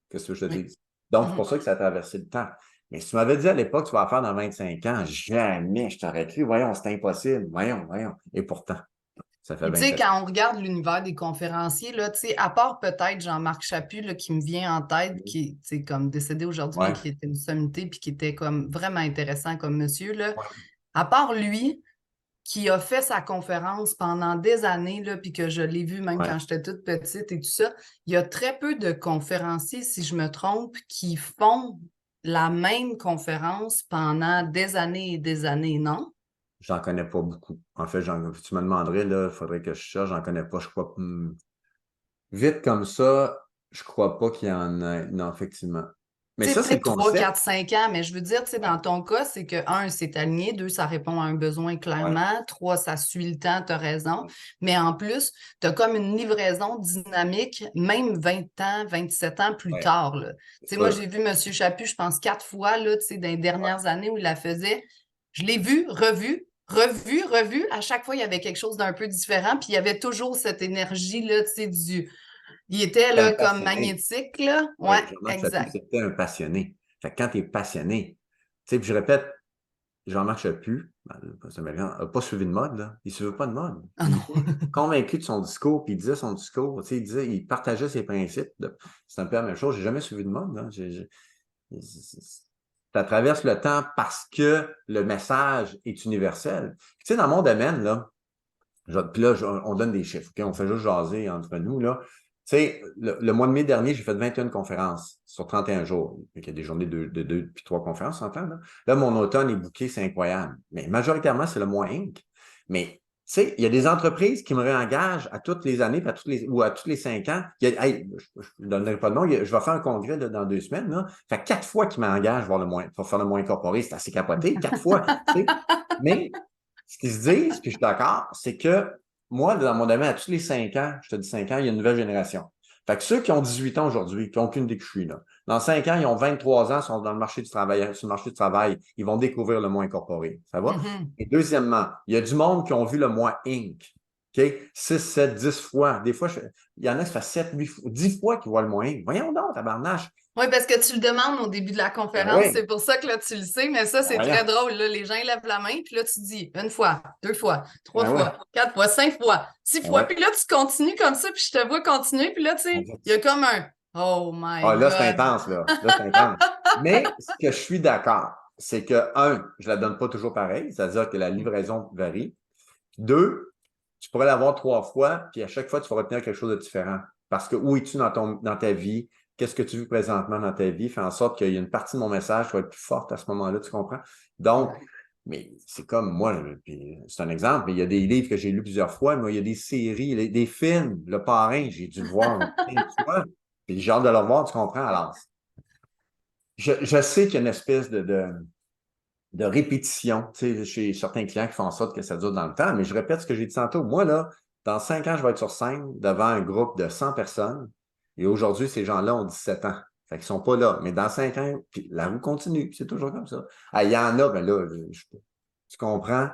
Qu'est-ce que je te Oui. dis? Donc, c'est Mhm. pour ça que ça a traversé le temps. Mais si tu m'avais dit à l'époque, tu vas la faire dans 25 ans, jamais je t'aurais cru. Voyons, c'est impossible. Voyons, voyons. Et pourtant, Ça fait Puis, tu 20 sais, quand on regarde l'univers des conférenciers, là, tu sais, à part peut-être Jean-Marc Chaput, là, qui me vient en tête, qui est, tu sais, comme décédé aujourd'hui, mais Ouais, qui était une sommité, puis qui était comme vraiment intéressant comme monsieur, là. ouais, À part lui, qui a fait sa conférence pendant des années, là, puis que je l'ai vu même ouais. quand j'étais toute petite et tout ça, il y a très peu de conférenciers, si je me trompe, qui font la même conférence pendant des années, non? J'en connais pas beaucoup. En fait, tu me demanderais, là, il faudrait que je cherche, j'en connais pas. Je crois, vite comme ça, je crois pas qu'il y en ait. Non, effectivement. Mais Tu sais, ça, c'est le peut-être 3, concept. 4, 5 ans, mais je veux dire, tu sais, dans ton cas, c'est que, un, c'est aligné, deux, ça répond à un besoin Ouais. clairement, trois, ça suit le temps, tu as raison, mais en plus, tu as comme une livraison dynamique, même 20 ans, 27 ans plus Ouais, tard, là. c'est Tu sais, moi, sûr. j'ai vu M. Chaput, je pense, 4 fois, là, tu sais, dans les dernières années où il la faisait. Je l'ai vu, revu, revu, revu. À chaque fois, il y avait quelque chose d'un peu différent, puis il y avait toujours cette énergie-là, tu sais, du... Il était, C'est un là, comme passionné. magnétique, là. Ouais, Oui, Jean-Marc Chaput, exact. c'était un passionné. Fait que quand tu es passionné, tu sais, puis je répète, Jean-Marc Chaput, c'est américain, n'a pas suivi de mode, là. Il ne suivait pas de mode. Ah Il non. était convaincu de son discours, puis il disait son discours, tu sais, il partageait ses principes. C'est un peu la même chose. J'ai jamais suivi de mode, là. Ça traverse le temps parce que le message est universel. Tu sais, dans mon domaine, là, puis là, on donne des chiffres, OK? On fait juste jaser entre nous, là. Tu sais, le mois de mai dernier, j'ai fait 21 conférences sur 31 jours. Il y a des journées de deux puis trois conférences en temps, là. Là, mon automne est booké, c'est incroyable. Mais majoritairement, c'est le mois Inc. Mais, tu sais, il y a des entreprises qui me réengagent à toutes les années, ou à tous les 5 ans. Hey, je ne donnerai pas de nom, je vais faire un congrès là, dans 2 semaines. Là. Fait 4 fois qu'ils m'engagent pour faire le moins incorporé. C'est assez capoté, 4 fois. Tu sais. Mais ce qu'ils se disent, puis je suis d'accord, c'est que moi, dans mon domaine, à tous les 5 ans, je te dis 5 ans, il y a une nouvelle génération. Fait que ceux qui ont 18 ans aujourd'hui, qui n'ont aucune idée que je suis là, dans 5 ans, ils ont 23 ans, sont dans le marché du travail, sur le marché du travail, ils vont découvrir le mot incorporé. Ça va? Mhm. Et deuxièmement, il y a du monde qui ont vu le mot Inc. OK? 6, 7, 10 fois. Des fois, il y en a qui fait 7, 8, 10 fois qu'ils voient le mot Inc. Voyons donc, tabarnache. Oui, parce que tu le demandes au début de la Ben conférence, oui, c'est pour ça que là, tu le sais, mais ça, ben c'est très voyons. drôle. Là. Les gens ils lèvent la main, puis là, tu dis une fois, deux fois, trois Ben oui, fois, 4 fois, 5 fois, six ben fois. oui. Puis là, tu continues comme ça, puis je te vois continuer, puis là, tu sais, il y a comme un Oh my Ah, là, c'est God. intense, là. Là, c'est intense. Mais ce que je suis d'accord, c'est que, un, je ne la donne pas toujours pareil, c'est-à-dire que la livraison varie. Deux, tu pourrais l'avoir 3 fois, puis à chaque fois, tu vas retenir quelque chose de différent. Parce que où es-tu dans ta vie? Qu'est-ce que tu vis présentement dans ta vie? Fait en sorte qu'il y a une partie de mon message qui va être plus forte à ce moment-là, tu comprends? Donc, mais c'est comme moi, puis c'est un exemple, mais il y a des livres que j'ai lus plusieurs fois, mais il y a des séries, des films, Le Parrain, j'ai dû le voir plein de fois, puis j'ai hâte de le revoir, tu comprends? Alors, je sais qu'il y a une espèce de répétition, tu sais, chez certains clients qui font en sorte que ça dure dans le temps, mais je répète ce que j'ai dit tantôt. Moi, là, dans 5 ans, je vais être sur scène devant un groupe de 100 personnes, et aujourd'hui, ces gens-là ont 17 ans. Fait qu'ils sont pas là. Mais dans 5 ans, puis la roue continue, c'est toujours comme ça. Ah, il y en a, ben là, tu comprends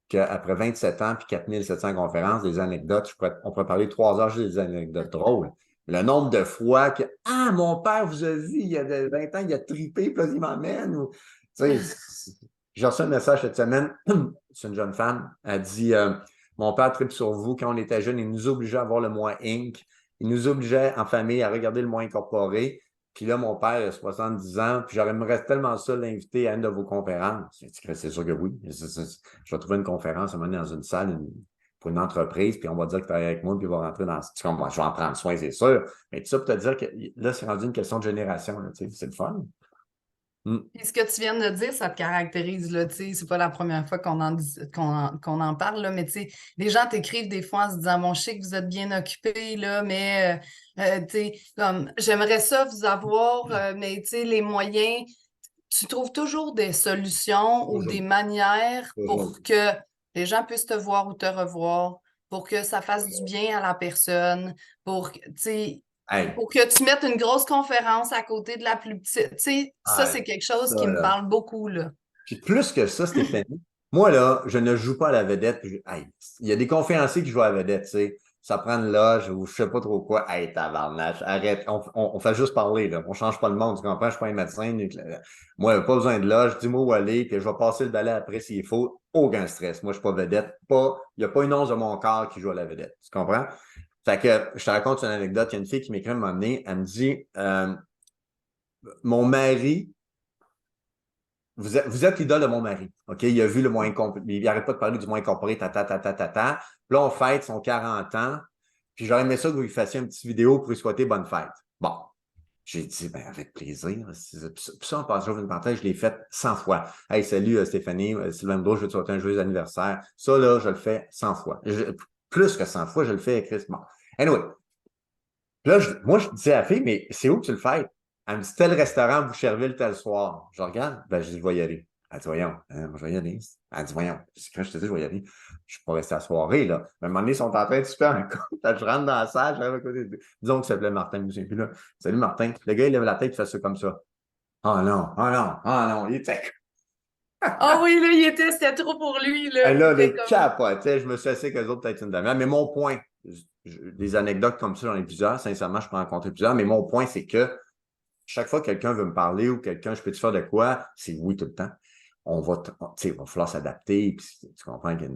qu'après 27 ans puis 4700 conférences, des anecdotes, on pourrait parler 3 heures juste des anecdotes drôles. Le nombre de fois que Ah, mon père vous a vu il y a 20 ans, il a tripé, puis là, il m'emmène. Tu sais, j'ai reçu un message cette semaine. C'est une jeune femme. Elle dit Mon père tripe sur vous quand on était jeune, il nous obligeait à voir le moins Inc. Il nous obligeait en famille à regarder le moins incorporé. Puis là, mon père a 70 ans, puis j'aimerais tellement ça l'inviter à une de vos conférences. J'ai dit, c'est sûr que oui. Je vais trouver une conférence à un moment donné dans une salle pour une entreprise, puis on va dire qu'il travaille avec moi, puis il va rentrer dans... Tu vois, moi, je vais en prendre soin, c'est sûr. Mais tout ça pour te dire que là, c'est rendu une question de génération. Là, tu sais, c'est le fun. Et ce que tu viens de dire, ça te caractérise, là, tu sais, c'est pas la première fois qu'on en parle, là, mais tu sais, les gens t'écrivent des fois en se disant, bon, je sais que vous êtes bien occupé, là, mais, tu sais, comme, j'aimerais ça vous avoir, mais, tu sais, les moyens, tu trouves toujours des solutions ou des Toujours. manières Toujours. pour que les gens puissent te voir ou te revoir, pour que ça fasse du bien à la personne, tu sais, Hey, pour que tu mettes une grosse conférence à côté de la plus petite. Tu sais, ça, hey, c'est quelque chose qui ça, me là. parle beaucoup, là. Puis plus que ça, Stéphanie, moi, là, je ne joue pas à la vedette. Hey, il y a des conférenciers qui jouent à la vedette, tu sais. ça prend une loge ou je sais pas trop quoi. Hey, tabarnache, arrête. On fait juste parler, là. On change pas le monde, tu comprends? Je suis pas un médecin. Moi, pas besoin de loge. Dis-moi où aller, puis je vais passer le balai après s'il faut. Aucun stress. Moi, je suis pas vedette. Il n'y a pas une once de mon corps qui joue à la vedette. Tu comprends? Fait que je te raconte une anecdote. Il y a une fille qui m'écrit à un moment donné. Elle me dit mon mari, vous êtes l'idole de mon mari. OK? Il a vu le moins incorporé. Il n'arrête pas de parler du moins incorporé, ta. Puis là, on fête son 40 ans. Puis j'aurais aimé ça que vous lui fassiez une petite vidéo pour lui souhaiter bonne fête. Bon. J'ai dit, ben, avec plaisir. Puis ça, en passant une parenthèse, je l'ai fait 100 fois. Hey, salut Stéphanie, Sylvain Bro, je veux te souhaiter un joyeux anniversaire. Ça, là, je le fais 100 fois. Plus que 100 fois, je le fais, Chris. Bon. Anyway. Puis là, moi, je disais à la fille, mais c'est où que tu le fais? Elle me dit, tel restaurant, Boucherville, tel soir. Je regarde, ben, je dis, je vais y aller. Elle dit, voyons, je vais y aller. Elle dit, voyons, quand je te dis, je vais y aller, je suis pas resté à la soirée, là. Mais à un moment donné, ils sont en train de se faire un compte. Je rentre dans la salle, j'arrive à côté. Disons qu'il s'appelait Martin, je me souviens plus là. Salut Martin. Le gars, il lève la tête, il fait ça comme ça. Oh non, oh non, oh non, il était. Ah oui, là, c'était trop pour lui, là. Et là, C'était les comme... capotais, je me suis assis avec eux autres peut-être une demi-heure. Mais mon point, des anecdotes comme ça, j'en ai plusieurs. Sincèrement, je peux en rencontrer plusieurs. Mais mon point, c'est que chaque fois que quelqu'un veut me parler ou quelqu'un, je peux te faire de quoi, c'est oui tout le temps. On va, il va falloir s'adapter. Puis, tu comprends qu'il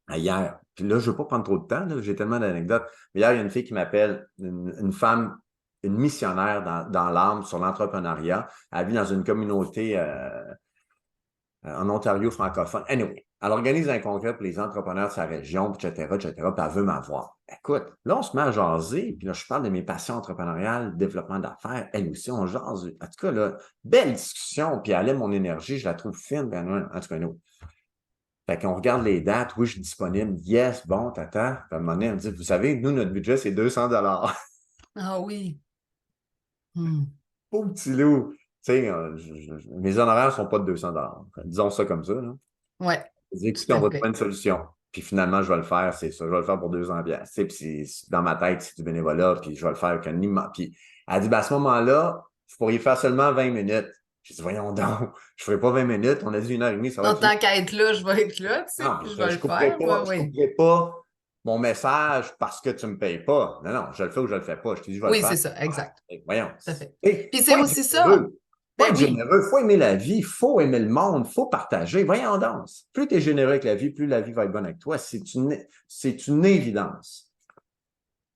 y a hier. Puis là, je ne veux pas prendre trop de temps, là, j'ai tellement d'anecdotes. Mais hier, il y a une fille qui m'appelle, une femme, une missionnaire dans l'âme sur l'entrepreneuriat. Elle vit dans une communauté en Ontario francophone. Anyway, elle organise un congrès pour les entrepreneurs de sa région, etc., etc., puis elle veut m'avoir. Écoute, là, on se met à jaser, puis là, je parle de mes passions entrepreneuriales, développement d'affaires. Elle aussi, on jase. En tout cas, là, belle discussion, puis elle aime mon énergie, je la trouve fine. En tout cas, nous. Fait qu'on regarde les dates, oui, je suis disponible. Yes, bon, tata. Puis à un moment donné, elle me dit, vous savez, nous, notre budget, c'est 200 $. Ah oui. Hmm. Pauvre petit loup. Tu sais, mes honoraires ne sont pas de 200 $. Disons ça comme ça, là. Ouais, Je dis, écoutez, tout on à va fait. trouver une solution. Puis finalement, je vais le faire, c'est ça. Je vais le faire pour 200 pièces. Puis dans ma tête, c'est du bénévolat, puis je vais le faire avec un immense. Puis elle dit, ben, à ce moment-là, vous pourriez faire seulement 20 minutes. J'ai dit, voyons donc, je ne ferai pas 20 minutes. On a dit 1h30, ça va En être fini. tant qu'à être là, je vais être là, tu sais, Non, puis je je vais ne le faire. Ouais, ouais. couperai pas mon message parce que tu ne me payes pas. Non, non, je le fais ou je ne le fais pas. Je te dis, je vais le Oui, faire. c'est ça, exact. Voyons. Tout à fait. Il Puis c'est faut être aussi ça. généreux. Faut Ben être oui. généreux, il faut aimer la vie, il faut aimer le monde, il faut partager. Voyons donc. Plus tu es généreux avec la vie, plus la vie va être bonne avec toi. C'est une évidence.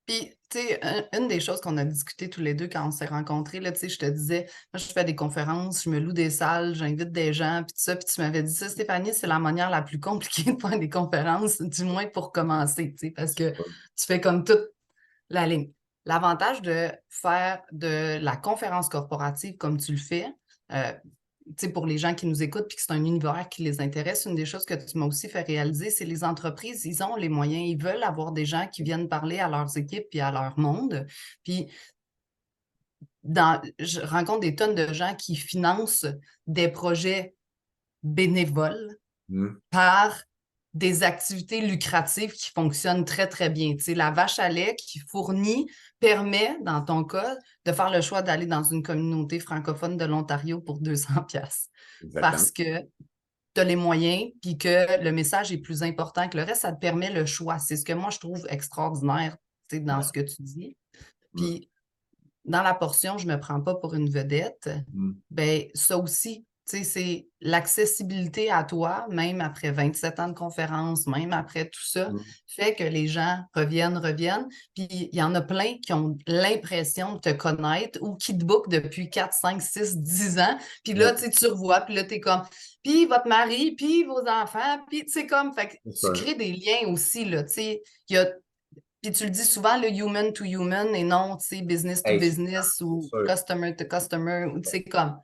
Puis, tu sais, une des choses qu'on a discuté tous les deux quand on s'est rencontrés, là, tu sais, je te disais, moi, je fais des conférences, je me loue des salles, j'invite des gens, puis tout ça, puis tu m'avais dit ça, Stéphanie, c'est la manière la plus compliquée de faire des conférences, du moins pour commencer, tu sais, parce que tu fais comme toute la ligne. L'avantage de faire de la conférence corporative comme tu le fais, tu sais, pour les gens qui nous écoutent puis que c'est un univers qui les intéresse, une des choses que tu m'as aussi fait réaliser, c'est les entreprises, ils ont les moyens, ils veulent avoir des gens qui viennent parler à leurs équipes puis à leur monde. Puis je rencontre des tonnes de gens qui financent des projets bénévoles par des activités lucratives qui fonctionnent très, très bien. Tu sais, la vache à lait qui fournit permet, dans ton cas, de faire le choix d'aller dans une communauté francophone de l'Ontario pour 200 pièces Exactement. parce que tu as les moyens puis que le message est plus important que le reste, ça te permet le choix. C'est ce que moi, je trouve extraordinaire, tu sais, dans ce que tu dis. Mm. Puis, dans la portion, je ne me prends pas pour une vedette, ben ça aussi, tu sais, c'est l'accessibilité à toi, même après 27 ans de conférence, même après tout ça, fait que les gens reviennent. Puis il y en a plein qui ont l'impression de te connaître ou qui te bookent depuis 4, 5, 6, 10 ans. Puis là, tu sais, tu revois, puis là, tu es comme, puis votre mari, puis vos enfants, puis tu sais, comme, fait que tu crées des liens aussi, là, tu sais, il y a. Puis tu le dis souvent, le human to human et non, tu sais, business to business ou customer to customer, ou tu sais, comme.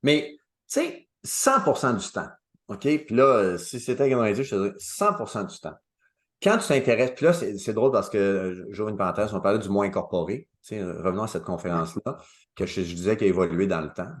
Mais, tu sais, 100% du temps, OK? Puis là, si c'était organisé, je te dirais 100% du temps. Quand tu t'intéresses, puis là, c'est drôle parce que, j'ouvre une parenthèse, on parlait du mot incorporé. Tu sais, revenons à cette conférence-là, que je disais qui a évolué dans le temps.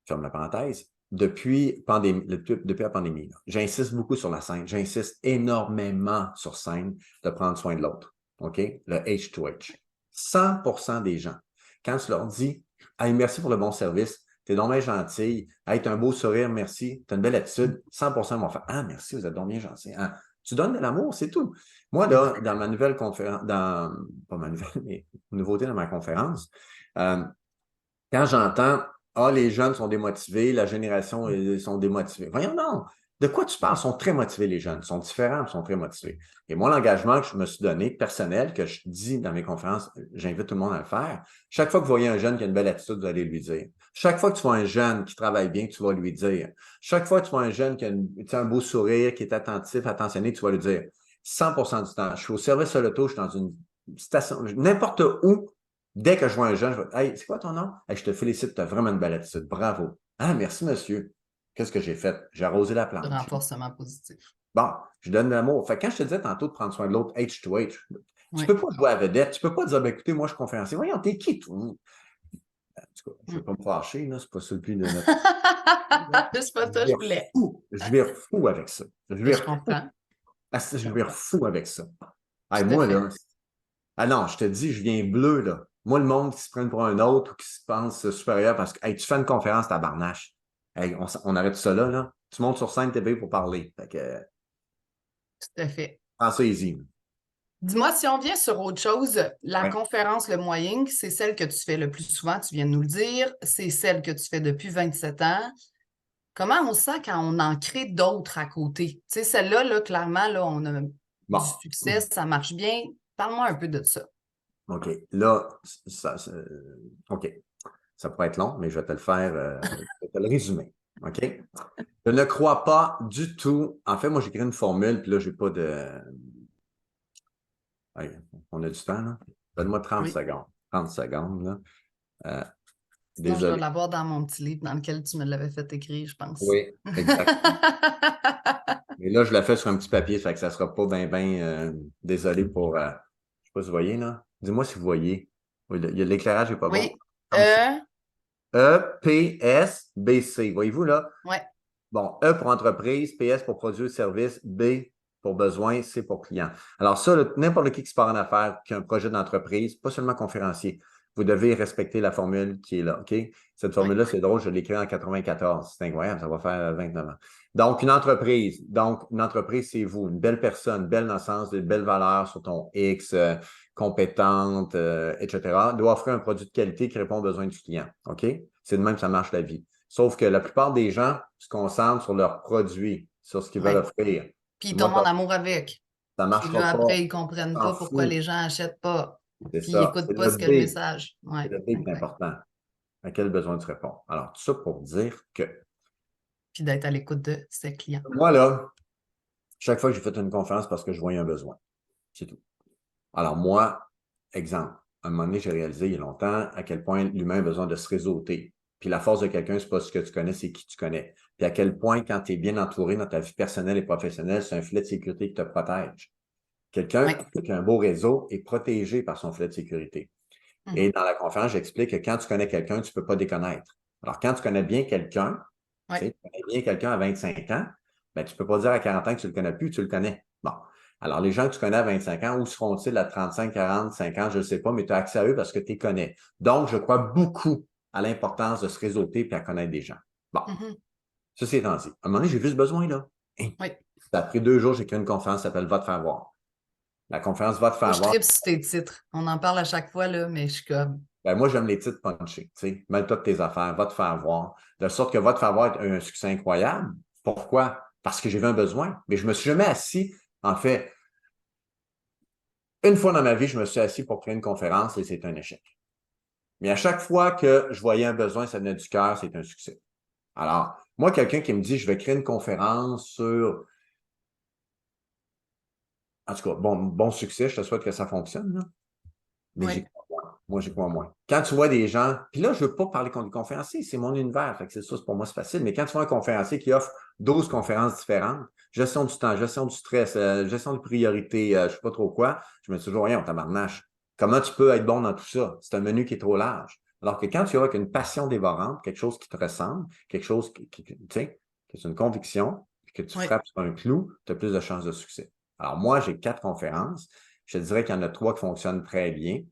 Ferme la parenthèse. Depuis la pandémie, j'insiste beaucoup sur la scène. J'insiste énormément sur scène de prendre soin de l'autre. OK? Le H2H. 100% des gens, quand tu leur dis hey, merci pour le bon service, t'es donc bien gentil, hey, t'as un beau sourire, merci, t'as une belle attitude, 100% vont faire ah, merci, vous êtes donc bien gentil. Ah. Tu donnes de l'amour, c'est tout. Moi, là, dans ma nouvelle conférence, pas ma nouvelle, mais nouveauté dans ma conférence, quand j'entends Ah, les jeunes sont démotivés, la génération, ils sont démotivés. Voyons, non. De quoi tu parles? Ils sont très motivés, les jeunes. Ils sont différents, mais ils sont très motivés. Et moi, l'engagement que je me suis donné, personnel, que je dis dans mes conférences, j'invite tout le monde à le faire. Chaque fois que vous voyez un jeune qui a une belle attitude, vous allez lui dire. Chaque fois que tu vois un jeune qui travaille bien, tu vas lui dire. Chaque fois que tu vois un jeune qui a un beau sourire, qui est attentif, attentionné, tu vas lui dire. 100% du temps. Je suis au service de l'auto, je suis dans une station, n'importe où. Dès que je vois un jeune, je vais Hey, c'est quoi ton nom? Hey, je te félicite, tu as vraiment une belle attitude. Bravo. Ah, merci, monsieur. Qu'est-ce que j'ai fait? J'ai arrosé la Le plante. renforcement positif. Bon, je donne de l'amour. Fait que quand je te disais tantôt de prendre soin de l'autre, H2H, tu Oui. peux pas jouer à vedette. Tu peux pas dire, ben, écoutez, moi, je suis conférencier. Voyons, t'es qui, toi? En tout cas, je ne vais pas me fâcher, là. C'est pas ça le but de notre. C'est pas ça, je voulais. Je vais fou avec ça. Je Et vais je fou. comprends. Ah, je vais fou avec ça. Hey, Tout à moi, fait. là, ah non, je te dis, je viens bleu, là. Moi, le monde qui se prenne pour un autre ou qui se pense supérieur parce que hey, tu fais une conférence, tabarnache. Hey, on arrête ça là, là. Tu montes sur scène, t'es payé pour parler. Fait que, Tout à fait. prends ça easy. Dis-moi, si on vient sur autre chose, la Ouais. conférence Le Moyen, c'est celle que tu fais le plus souvent, tu viens de nous le dire. C'est celle que tu fais depuis 27 ans. Comment on se sent quand on en crée d'autres à côté? Tu sais, celle-là, là, clairement, là, on a du Bon. succès, ça marche bien. Parle-moi un peu de ça. OK. Là, OK. Ça pourrait être long, mais je vais te le faire, je vais te le résumer. OK? Je ne crois pas du tout. En fait, moi, j'ai créé une formule, puis là, j'ai pas de. Hey, on a du temps, là? Donne-moi 30 Oui. secondes. 30 secondes, là. Sinon, je dois Désolé. l'avoir dans mon petit livre dans lequel tu me l'avais fait écrire, je pense. Oui, exactement. Mais là, je la fais sur un petit papier, fait que ça sera pas bien, désolé pour. Je sais pas si vous voyez, là. Dis-moi si vous voyez. Oui, l'éclairage n'est pas bon. Oui. Comme ça. EPSBC. Voyez-vous, là? Ouais. Bon, E pour entreprise, PS pour produit ou service, B pour besoin, C pour client. Alors ça, n'importe qui se part en affaires, qui a un projet d'entreprise, pas seulement conférencier, vous devez respecter la formule qui est là, OK? Cette formule-là, c'est drôle, je l'ai créée en 94. C'est incroyable, ça va faire 29 ans. Donc, une entreprise, c'est vous, une belle personne, belle dans le sens de belles valeurs sur ton X, compétente, etc., doit offrir un produit de qualité qui répond aux besoins du client, OK? C'est de même que ça marche la vie. Sauf que la plupart des gens se concentrent sur leurs produits, sur ce qu'ils veulent Ouais. offrir. Puis ils Moi, tombent en amour avec. ça ne Puis marchera là, pas. après, ils ne comprennent T'en pas pourquoi fous. les gens n'achètent pas. C'est Puis ils ça. n'écoutent C'est pas le ce que le B. message. C'est Ouais, le B qui est exact. important. À quel besoin tu réponds? Alors, tout ça pour dire que Puis d'être à l'écoute de ses clients. moi, là, chaque fois que j'ai fait une conférence parce que je voyais un besoin. C'est tout. Alors, moi, exemple, à un moment donné, j'ai réalisé il y a longtemps à quel point l'humain a besoin de se réseauter. Puis la force de quelqu'un, c'est pas ce que tu connais, c'est qui tu connais. Puis à quel point, quand tu es bien entouré dans ta vie personnelle et professionnelle, c'est un filet de sécurité qui te protège. Quelqu'un Ouais. qui a un beau réseau est protégé par son filet de sécurité. Et dans la conférence, j'explique que quand tu connais quelqu'un, tu ne peux pas déconnaître. Alors, quand tu connais bien quelqu'un, tu Ouais. connais bien quelqu'un à 25 ans, ben, tu ne peux pas dire à 40 ans que tu ne le connais plus, tu le connais. Bon. Alors, les gens que tu connais à 25 ans, où seront-ils à 35, 40, 50, je ne sais pas, mais tu as accès à eux parce que tu les connais. Donc, je crois beaucoup à l'importance de se réseauter et à connaître des gens. Bon. Ceci étant dit, à un moment donné, j'ai juste besoin, là. Oui. Ça a pris 2 jours, j'ai créé une conférence qui s'appelle Va te faire voir. La conférence Va te Moi, faire je voir. tripe sur tes titres. On en parle à chaque fois, là, mais je suis comme. Ben, moi, j'aime les titres punchés. Mêle-toi de tes affaires, va te faire voir. De sorte que va te faire voir est un succès incroyable. Pourquoi? Parce que j'avais un besoin. Mais je ne me suis jamais assis. En fait, une fois dans ma vie, je me suis assis pour créer une conférence et c'est un échec. Mais à chaque fois que je voyais un besoin, ça venait du cœur, c'est un succès. Alors, moi, quelqu'un qui me dit, je vais créer une conférence sur. En tout cas, bon succès, je te souhaite que ça fonctionne, là. Mais Oui. moi, j'y crois moins. Quand tu vois des gens, puis là, je ne veux pas parler contre les conférenciers, c'est mon univers, fait que c'est ça, pour moi, c'est facile. Mais quand tu vois un conférencier qui offre 12 conférences différentes, gestion du temps, gestion du stress, gestion de priorité, je ne sais pas trop quoi, je me dis toujours, rien, on tabarnache. Comment tu peux être bon dans tout ça? C'est un menu qui est trop large. Alors que quand tu as avec une passion dévorante, quelque chose qui te ressemble, quelque chose tu sais, qui est une conviction, que tu Oui. frappes sur un clou, tu as plus de chances de succès. Alors, moi, j'ai 4 conférences. Je te dirais qu'il y en a 3 qui fonctionnent très bien.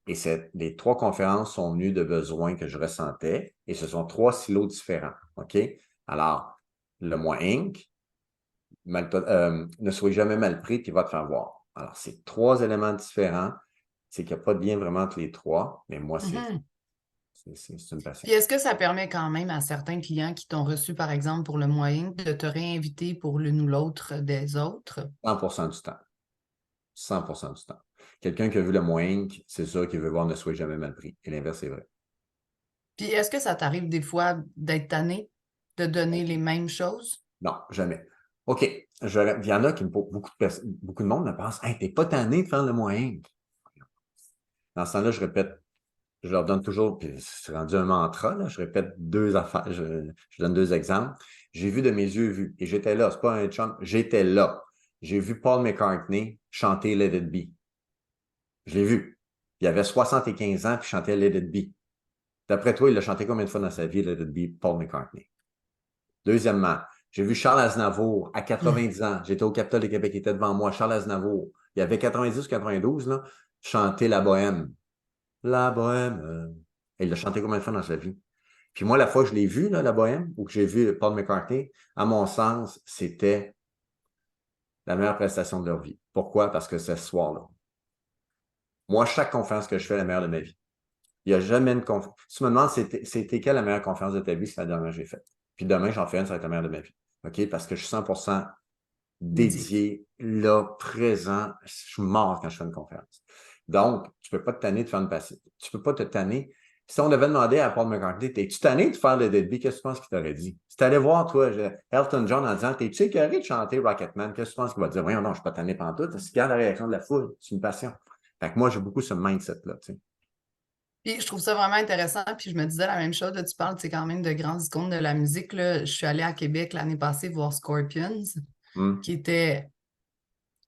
Et les 3 conférences sont venues de besoins que je ressentais. Et ce sont 3 silos différents. OK? Alors, le Moi Inc., ne sois jamais mal pris qui va te faire voir. Alors, c'est 3 éléments différents. C'est qu'il n'y a pas de lien vraiment entre les 3, mais moi, c'est une passion. Puis est-ce que ça permet quand même à certains clients qui t'ont reçu, par exemple, pour le moyen, de te réinviter pour l'une ou l'autre des autres? 100% du temps. 100% du temps. Quelqu'un qui a vu le moins, c'est sûr qu'il veut voir ne soit jamais mal pris. Et l'inverse est vrai. Puis est-ce que ça t'arrive des fois d'être tanné, de donner les mêmes choses? Non, jamais. OK. Il y en a qui beaucoup de monde me pense, hey, t'es pas tanné de faire le moyen. Dans ce temps-là, je répète, je leur donne toujours, puis c'est rendu un mantra, là, je répète 2 affaires, je donne 2 exemples. J'ai vu de mes yeux vus, et j'étais là, c'est pas un chum, j'étais là. J'ai vu Paul McCartney chanter Let It Be. Je l'ai vu. Il avait 75 ans, puis il chantait Let It Be. D'après toi, il l'a chanté combien de fois dans sa vie, Let It Be, Paul McCartney? Deuxièmement, j'ai vu Charles Aznavour à 90 ans. J'étais au Capitole de Québec, il était devant moi, Charles Aznavour. Il avait 90 ou 92, là, chanter La Bohème. La Bohème. Et il l'a chanté combien de fois dans sa vie? Puis moi, la fois que je l'ai vu, là, La Bohème, ou que j'ai vu Paul McCartney, à mon sens, c'était la meilleure prestation de leur vie. Pourquoi? Parce que c'est ce soir-là. Moi, chaque conférence que je fais, la meilleure de ma vie. Il n'y a jamais une conférence. Si tu me demandes, c'était quelle la meilleure conférence de ta vie, c'est la dernière que j'ai faite. Puis demain, j'en fais une, ça va être la meilleure de ma vie. OK? Parce que je suis 100% dédié, là, présent. Je suis mort quand je fais une conférence. Donc, tu ne peux pas te tanner de faire une passion. Tu ne peux pas te tanner. Si on devait demander à Paul McCartney, t'es-tu tanné de faire le Deadbeat? Qu'est-ce que tu penses qu'il t'aurait dit? Si tu allais voir, toi, Elton John en disant, t'es-tu écœuré de chanter Rocketman? Qu'est-ce que tu penses qu'il va dire? Voyons, non, je ne suis pas tanné pantoute. Regarde la réaction de la foule. C'est une passion. Fait que moi, j'ai beaucoup ce mindset-là, tu sais. Puis je trouve ça vraiment intéressant. Puis je me disais la même chose. Là, tu parles, c'est quand même de grands icônes de la musique. Là. Je suis allée à Québec l'année passée voir Scorpions, qui était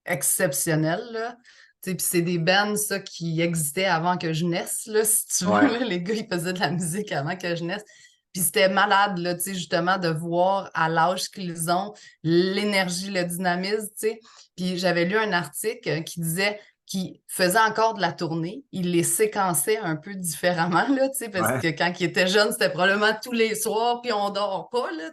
exceptionnel. Là. Puis c'est des bands ça, qui existaient avant que je naisse, là, si tu veux. Ouais. Là, les gars, ils faisaient de la musique avant que je naisse. Puis c'était malade, là, justement, de voir à l'âge qu'ils ont l'énergie, le dynamisme. T'sais. Puis j'avais lu un article qui disait qu'ils faisaient encore de la tournée. Ils les séquençaient un peu différemment, là, parce que quand ils étaient jeunes, c'était probablement tous les soirs, puis on dort pas. Là,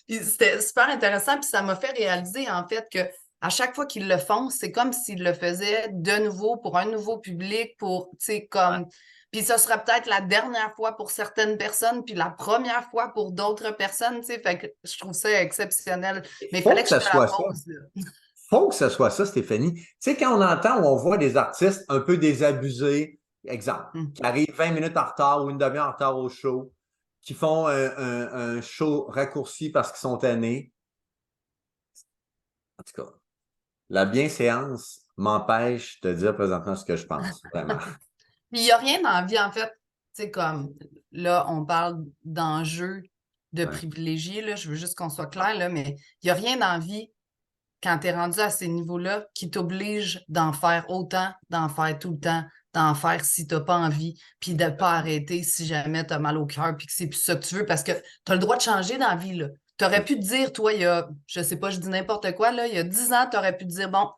puis c'était super intéressant. Puis ça m'a fait réaliser, en fait, que à chaque fois qu'ils le font, c'est comme s'ils le faisaient de nouveau pour un nouveau public, pour, tu sais, comme... Puis ce sera peut-être la dernière fois pour certaines personnes, puis la première fois pour d'autres personnes, tu sais, fait que je trouve ça exceptionnel. Mais il fallait que je fasse la pause, là. Faut que ce soit ça, Stéphanie. Tu sais, quand on entend ou on voit des artistes un peu désabusés, exemple, qui arrivent 20 minutes en retard ou une demi-heure en retard au show, qui font un show raccourci parce qu'ils sont tannés. En tout cas, la bienséance m'empêche de dire présentement ce que je pense, vraiment. Puis il n'y a rien dans la vie, en fait. Tu sais, comme là, on parle d'enjeux de privilégiés, là, je veux juste qu'on soit clair, là, mais il n'y a rien dans la vie quand tu es rendu à ces niveaux-là qui t'oblige d'en faire autant, d'en faire tout le temps, d'en faire si tu n'as pas envie, puis de ne pas arrêter si jamais tu as mal au cœur, puis que c'est plus ça que tu veux, parce que tu as le droit de changer dans la vie, là. Tu aurais pu te dire, toi, il y a, je sais pas, je dis n'importe quoi, là, il y a 10 ans, tu aurais pu te dire, bon,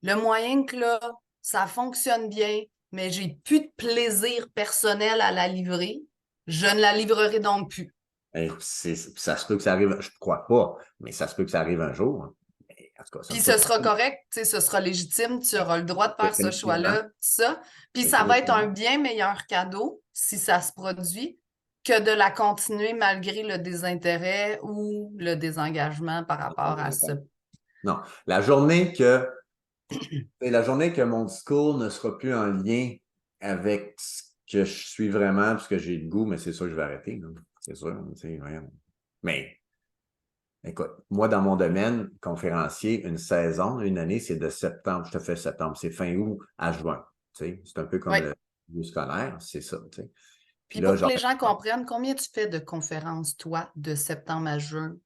le moyen que là, ça fonctionne bien, mais j'ai plus de plaisir personnel à la livrer, je ne la livrerai donc plus. Ça se peut que ça arrive, je ne crois pas, mais ça se peut que ça arrive un jour. En tout cas, puis ce sera correct, ce sera légitime, tu auras le droit de faire ce choix-là, ça. Puis ça va être un bien meilleur cadeau, si ça se produit, que de la continuer malgré le désintérêt ou le désengagement par rapport à ça. Non. La journée que mon discours ne sera plus en lien avec ce que je suis vraiment, ce que j'ai le goût, mais c'est sûr que je vais arrêter. C'est sûr. Mais écoute, moi, dans mon domaine, conférencier, une saison, une année, c'est de septembre. Je te fais septembre. C'est fin août à juin. C'est un peu comme le milieu scolaire, c'est ça. Puis là, pour que les gens comprennent, combien tu fais de conférences, toi, de septembre à juin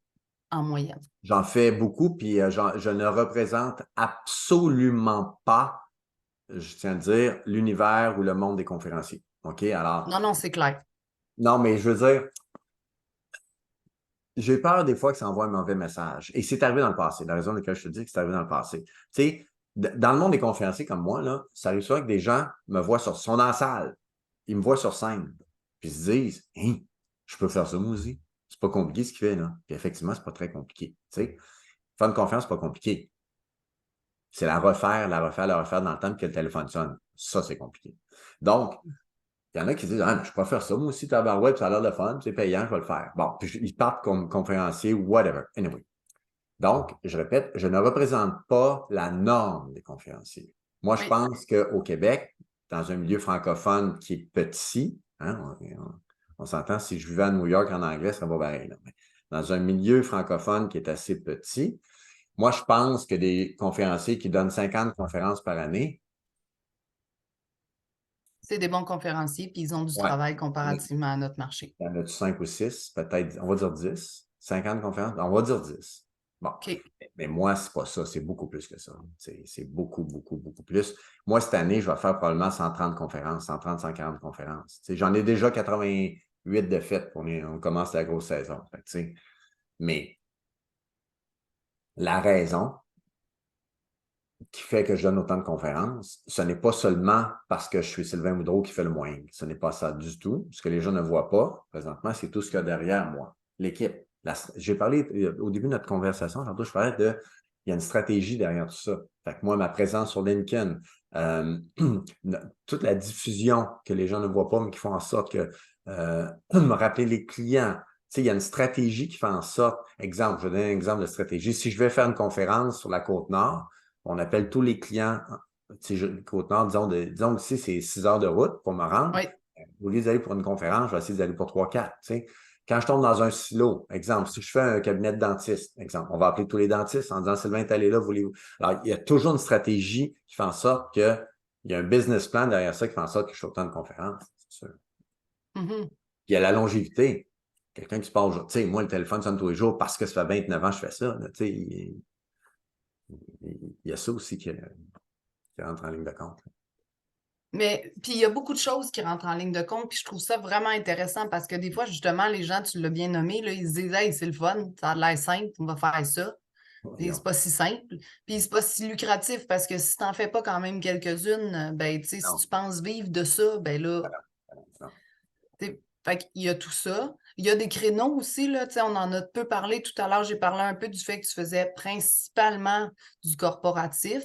en moyenne? J'en fais beaucoup, puis je ne représente absolument pas, je tiens à dire, l'univers ou le monde des conférenciers. OK? Alors. Non, c'est clair. Non, mais je veux dire, j'ai peur des fois que ça envoie un mauvais message. Et c'est arrivé dans le passé. La raison pour laquelle je te dis que c'est arrivé dans le passé. Tu sais, dans le monde des conférenciers comme moi, là, ça arrive souvent que des gens me voient sont dans la salle. Ils me voient sur scène. Puis ils se disent, je peux faire ça, moi aussi. C'est pas compliqué ce qu'il fait, là. Puis effectivement, c'est pas très compliqué. Tu sais. Faire une conférence, c'est pas compliqué. C'est la refaire dans le temps que le téléphone sonne. Ça, c'est compliqué. Donc, il y en a qui disent, ah, mais je peux pas faire ça. Moi aussi, tabarouette, ça a l'air de fun, c'est payant, je vais le faire. Bon, puis ils partent comme conférencier, whatever. Anyway. Donc, je répète, je ne représente pas la norme des conférenciers. Moi, je Oui. pense qu'au Québec, dans un milieu francophone qui est petit, hein, on s'entend, si je vivais à New York en anglais, ce serait pas pareil. Là. Mais dans un milieu francophone qui est assez petit, moi, je pense que des conférenciers qui donnent 50 conférences par année, C'est des bons conférenciers, puis ils ont du ouais, travail comparativement à notre marché. il y en a 5 ou 6, peut-être, on va dire 10, 50 conférences, on va dire 10. Bon, OK. mais moi, c'est pas ça, c'est beaucoup plus que ça. C'est beaucoup, beaucoup, beaucoup plus. Moi, cette année, je vais faire probablement 130 conférences, 130, 140 conférences. J'en ai déjà 88 de faites. On commence la grosse saison. Fait, mais la raison qui fait que je donne autant de conférences, ce n'est pas seulement parce que je suis Sylvain Boudreau qui fait le moins. Ce n'est pas ça du tout. Ce que les gens ne voient pas, présentement, c'est tout ce qu'il y a derrière moi. L'équipe. J'ai parlé, au début de notre conversation, tantôt, je parlais de, il y a une stratégie derrière tout ça. Fait que moi, ma présence sur LinkedIn, toute la diffusion que les gens ne voient pas, mais qui font en sorte que, me rappeler les clients. Tu sais, il y a une stratégie qui fait en sorte, exemple, je vais donner un exemple de stratégie. Si je vais faire une conférence sur la Côte-Nord, on appelle tous les clients, Côte-Nord, disons que si c'est 6 heures de route pour me rendre, Oui. au lieu d'aller pour une conférence, je vais essayer d'aller pour 3-4. Quand je tombe dans un silo, exemple, si je fais un cabinet de dentiste, exemple, on va appeler tous les dentistes en disant Sylvain est allé là, voulez-vous. Alors, il y a toujours une stratégie qui fait en sorte qu'il y a un business plan derrière ça qui fait en sorte que je fais autant de conférences, c'est sûr. Mm-hmm. Il y a la longévité. Quelqu'un qui se passe, tu sais, moi, le téléphone sonne tous les jours parce que ça fait 29 ans que je fais ça. Tu sais, il y a ça aussi qui rentre en ligne de compte. Mais puis il y a beaucoup de choses qui rentrent en ligne de compte, puis je trouve ça vraiment intéressant parce que des fois, justement, les gens, tu l'as bien nommé, là, ils se disent Hey, c'est le fun, ça a l'air simple, on va faire ça. Et c'est pas si simple. Puis c'est pas si lucratif parce que si t'en fais pas quand même quelques-unes, ben tu sais, si Non, tu penses vivre de ça, ben là, non. fait qu'il y a tout ça. Il y a des créneaux aussi, là, tu sais, on en a peu parlé tout à l'heure. J'ai parlé un peu du fait que tu faisais principalement du corporatif.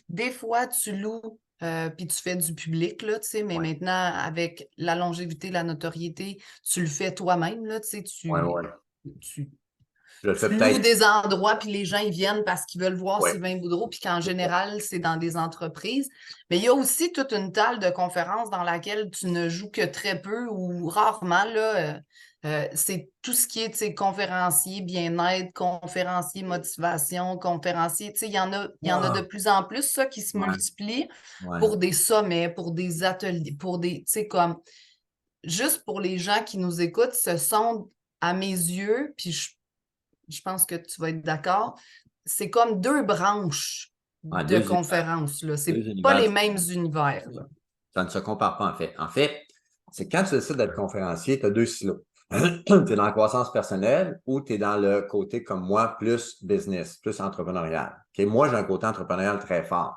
Des fois, tu loues puis tu fais du public, là, tu sais, mais Ouais, maintenant, avec la longévité, la notoriété, tu le fais toi-même, là, tu sais, ouais, ouais. tu, Je le fais tu loues peut-être. des endroits, puis les gens, ils viennent parce qu'ils veulent voir Ouais. Sylvain Boudreau, puis qu'en général, c'est dans des entreprises. Mais il y a aussi toute une table de conférences dans laquelle tu ne joues que très peu ou rarement, là. C'est tout ce qui est, tu sais, conférencier bien-être, conférencier motivation, conférencier, tu sais, il y en a de Ah, plus en plus, ça, qui se ouais, multiplient ouais. pour des sommets, pour des ateliers, pour des, tu sais, comme, juste pour les gens qui nous écoutent, ce sont, à mes yeux, puis je pense que tu vas être d'accord, c'est comme deux branches Ah, de deux univers. conférences, là. Deux C'est pas univers les mêmes différents. univers, là. Ça ne se compare pas, en fait. En fait, c'est quand tu décides d'être conférencier, tu as deux silos. Tu es dans la croissance personnelle ou tu es dans le côté, comme moi, plus business, plus entrepreneurial. Okay? Moi, j'ai un côté entrepreneurial très fort.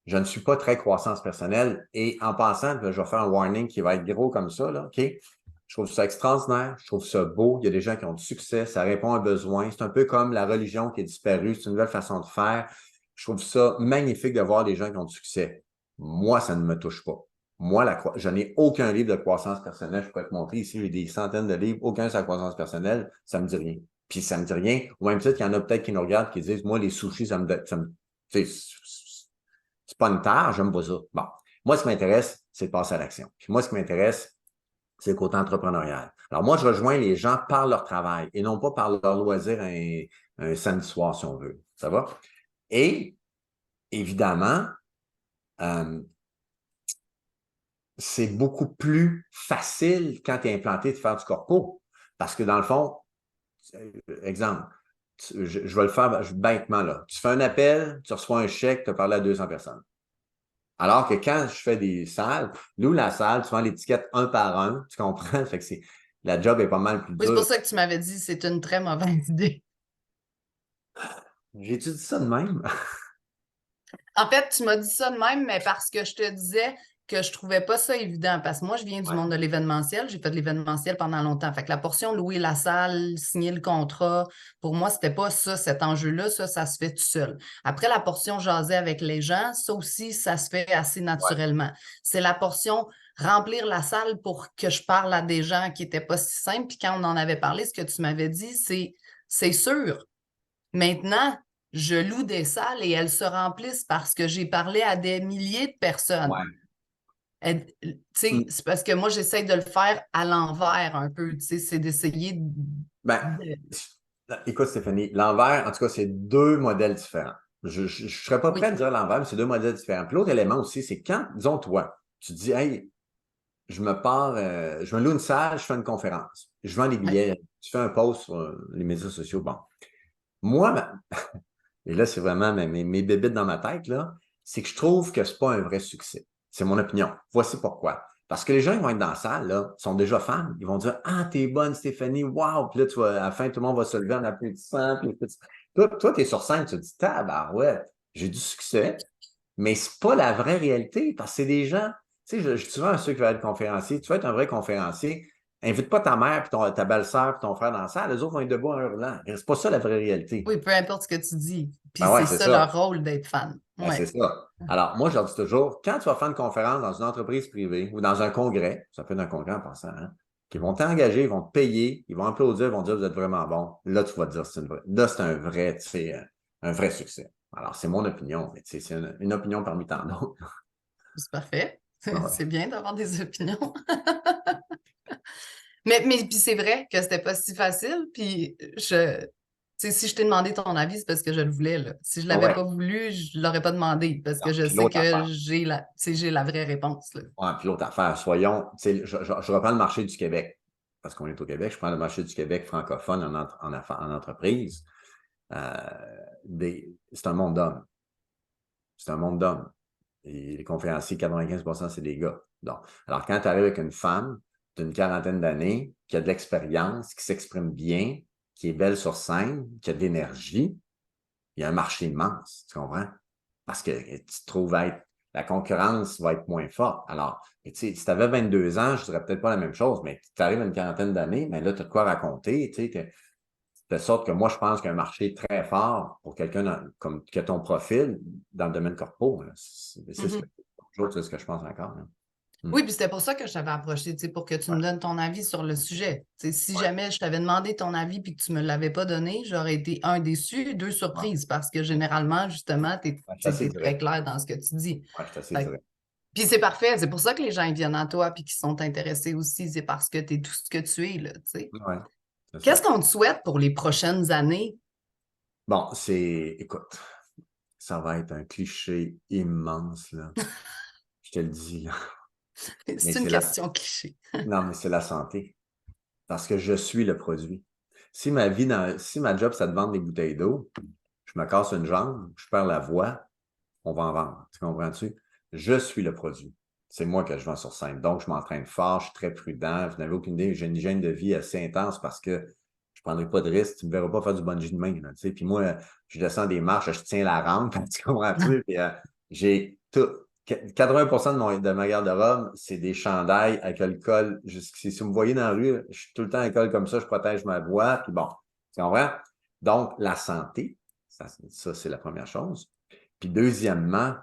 Je ne suis pas très croissance personnelle et en passant, je vais faire un warning qui va être gros comme ça, là, OK? Je trouve ça extraordinaire, je trouve ça beau. Il y a des gens qui ont du succès, ça répond à un besoin. C'est un peu comme la religion qui est disparue, c'est une nouvelle façon de faire. Je trouve ça magnifique de voir des gens qui ont du succès. Moi, ça ne me touche pas. Moi, je n'ai aucun livre de croissance personnelle. Je peux te montrer ici, j'ai des centaines de livres, aucun sur la croissance personnelle, ça ne me dit rien. Puis ça ne me dit rien. Au même titre qu'il y en a peut-être qui nous regardent qui disent, moi, les sushis, c'est pas une tare, j'aime pas ça. Bon. Moi, ce qui m'intéresse, c'est de passer à l'action. Puis moi, ce qui m'intéresse, c'est le côté entrepreneurial. Alors, moi, je rejoins les gens par leur travail et non pas par leur loisir un samedi soir, si on veut. Ça va? Et, évidemment, euh, c'est beaucoup plus facile quand tu es implanté de faire du corpo. Parce que dans le fond, exemple, je vais le faire bêtement là. Tu fais un appel, tu reçois un chèque, tu as parlé à 200 personnes. Alors que quand je fais des salles, nous, la salle, tu vends l'étiquette un par un, tu comprends? Fait que la job est pas mal plus Oui, c'est pour dure. ça que tu m'avais dit que c'est une très mauvaise idée. J'ai-tu dit ça de même? En fait, tu m'as dit ça de même, mais parce que je te disais, que je trouvais pas ça évident parce que moi, je viens du Ouais. monde de l'événementiel. J'ai fait de l'événementiel pendant longtemps. Fait que la portion louer la salle, signer le contrat, pour moi, c'était pas ça, cet enjeu-là. Ça se fait tout seul. Après, la portion jaser avec les gens, ça aussi, ça se fait assez Ouais. naturellement. C'est la portion remplir la salle pour que je parle à des gens qui n'étaient pas si simples. Puis quand on en avait parlé, ce que tu m'avais dit, c'est sûr. Maintenant, je loue des salles et elles se remplissent parce que j'ai parlé à des milliers de personnes. Ouais. C'est parce que moi, j'essaie de le faire à l'envers un peu. C'est d'essayer Ben, de... écoute, Stéphanie, l'envers, en tout cas, c'est deux modèles différents. Je ne serais pas prêt à Oui, dire l'envers, mais c'est deux modèles différents. Puis l'autre élément aussi, c'est quand, disons, toi, tu dis, hey, je me loue une salle, je fais une conférence, je vends des oui, billets, tu fais un post sur les médias sociaux. Bon. Moi, et là, c'est vraiment mes bébites dans ma tête, là, c'est que je trouve que c'est pas un vrai succès. C'est mon opinion. Voici pourquoi. Parce que les gens qui vont être dans la salle, là, sont déjà fans. Ils vont dire, ah, t'es bonne, Stéphanie, wow! Puis là, à la fin, tout le monde va se lever en applaudissant. Toi, t'es sur scène, tu te dis, ouais, j'ai du succès, mais c'est pas la vraie réalité parce que c'est des gens, tu sais, je dis souvent à ceux qui veulent être conférenciers, tu veux être un vrai conférencier, invite pas ta mère, puis ta belle-sœur, puis ton frère dans la salle, les autres vont être debout en hurlant. C'est pas ça la vraie réalité. oui, peu importe ce que tu dis. Puis Ben ouais, c'est c'est ça ça. leur rôle d'être fan. Ben, c'est Ouais. ça. Alors, moi, je leur dis toujours, quand tu vas faire une conférence dans une entreprise privée ou dans un congrès, ça peut être un congrès en passant, hein, qui vont t'engager, ils vont te payer, ils vont applaudir, ils vont dire, vous êtes vraiment bon. Là, tu vas te dire, là, c'est un vrai, tu sais, un vrai succès. Alors, c'est mon opinion, mais tu sais, c'est une opinion parmi tant d'autres. C'est parfait. Ben ouais. C'est bien d'avoir des opinions. Mais puis c'est vrai que c'était pas si facile. Puis si je t'ai demandé ton avis, c'est parce que je le voulais, là. Si je Ben l'avais ouais. pas voulu, je l'aurais pas demandé parce Non, que je puis sais l'autre que affaire. j'ai la vraie réponse, là. Ouais, puis l'autre affaire, soyons, tu sais, je reprends le marché du Québec, parce qu'on est au Québec, je prends le marché du Québec francophone en entreprise. Euh, c'est un monde d'hommes. C'est un monde d'hommes. Et les conférenciers, 95%, c'est des gars. Donc, alors, quand tu arrives avec une femme d'une quarantaine d'années, qui a de l'expérience, qui s'exprime bien, qui est belle sur scène, qui a de l'énergie, il y a un marché immense, tu comprends? Parce que tu te trouves être, la concurrence va être moins forte. Alors, tu sais, si tu avais 22 ans, je dirais peut-être pas la même chose, mais tu arrives à une quarantaine d'années, mais là, tu as de quoi raconter, tu sais, de sorte que moi, je pense qu'il y a un marché très fort pour quelqu'un comme que ton profil dans le domaine corpo. C'est ce Mhm. que, ce que je pense encore. Là. Oui, puis c'était pour ça que je t'avais approché, pour que tu Ouais, me donnes ton avis sur le sujet. Si ouais, jamais je t'avais demandé ton avis puis que tu me l'avais pas donné, j'aurais été un déçu, deux ouais. surprises parce que généralement, justement, Ouais, je suis assez t'es très direct. clair dans ce que tu dis. Ouais, je suis assez Fait que- direct. Puis c'est parfait, c'est pour ça que les gens ils viennent à toi puis qu'ils sont intéressés aussi, c'est parce que tu es tout ce que tu es, là, tu sais. Ouais, c'est Qu'est-ce ça. qu'on te souhaite pour les prochaines années? Bon, écoute, ça va être un cliché immense, là. Je te le dis, là. Mais C'est une question cliché. non, mais c'est la santé. Parce que je suis le produit. Si ma job, c'est de vendre des bouteilles d'eau, je me casse une jambe, je perds la voix, on va en vendre. Tu comprends-tu? Je suis le produit. C'est moi que je vends sur scène. Donc, je m'entraîne fort, je suis très prudent. Vous n'avez aucune idée, j'ai une hygiène de vie assez intense parce que je ne prendrai pas de risque. Tu ne me verras pas faire du bungee de main. Là, tu sais. Puis moi, je descends des marches, je tiens la rampe. Tu comprends-tu? Puis, j'ai tout. 80% de ma garde-robe, c'est des chandails avec le col jusqu'ici. Si vous me voyez dans la rue, je suis tout le temps à col comme ça, je protège ma voix. Puis bon, tu comprends? Donc, la santé, ça c'est la première chose. Puis deuxièmement,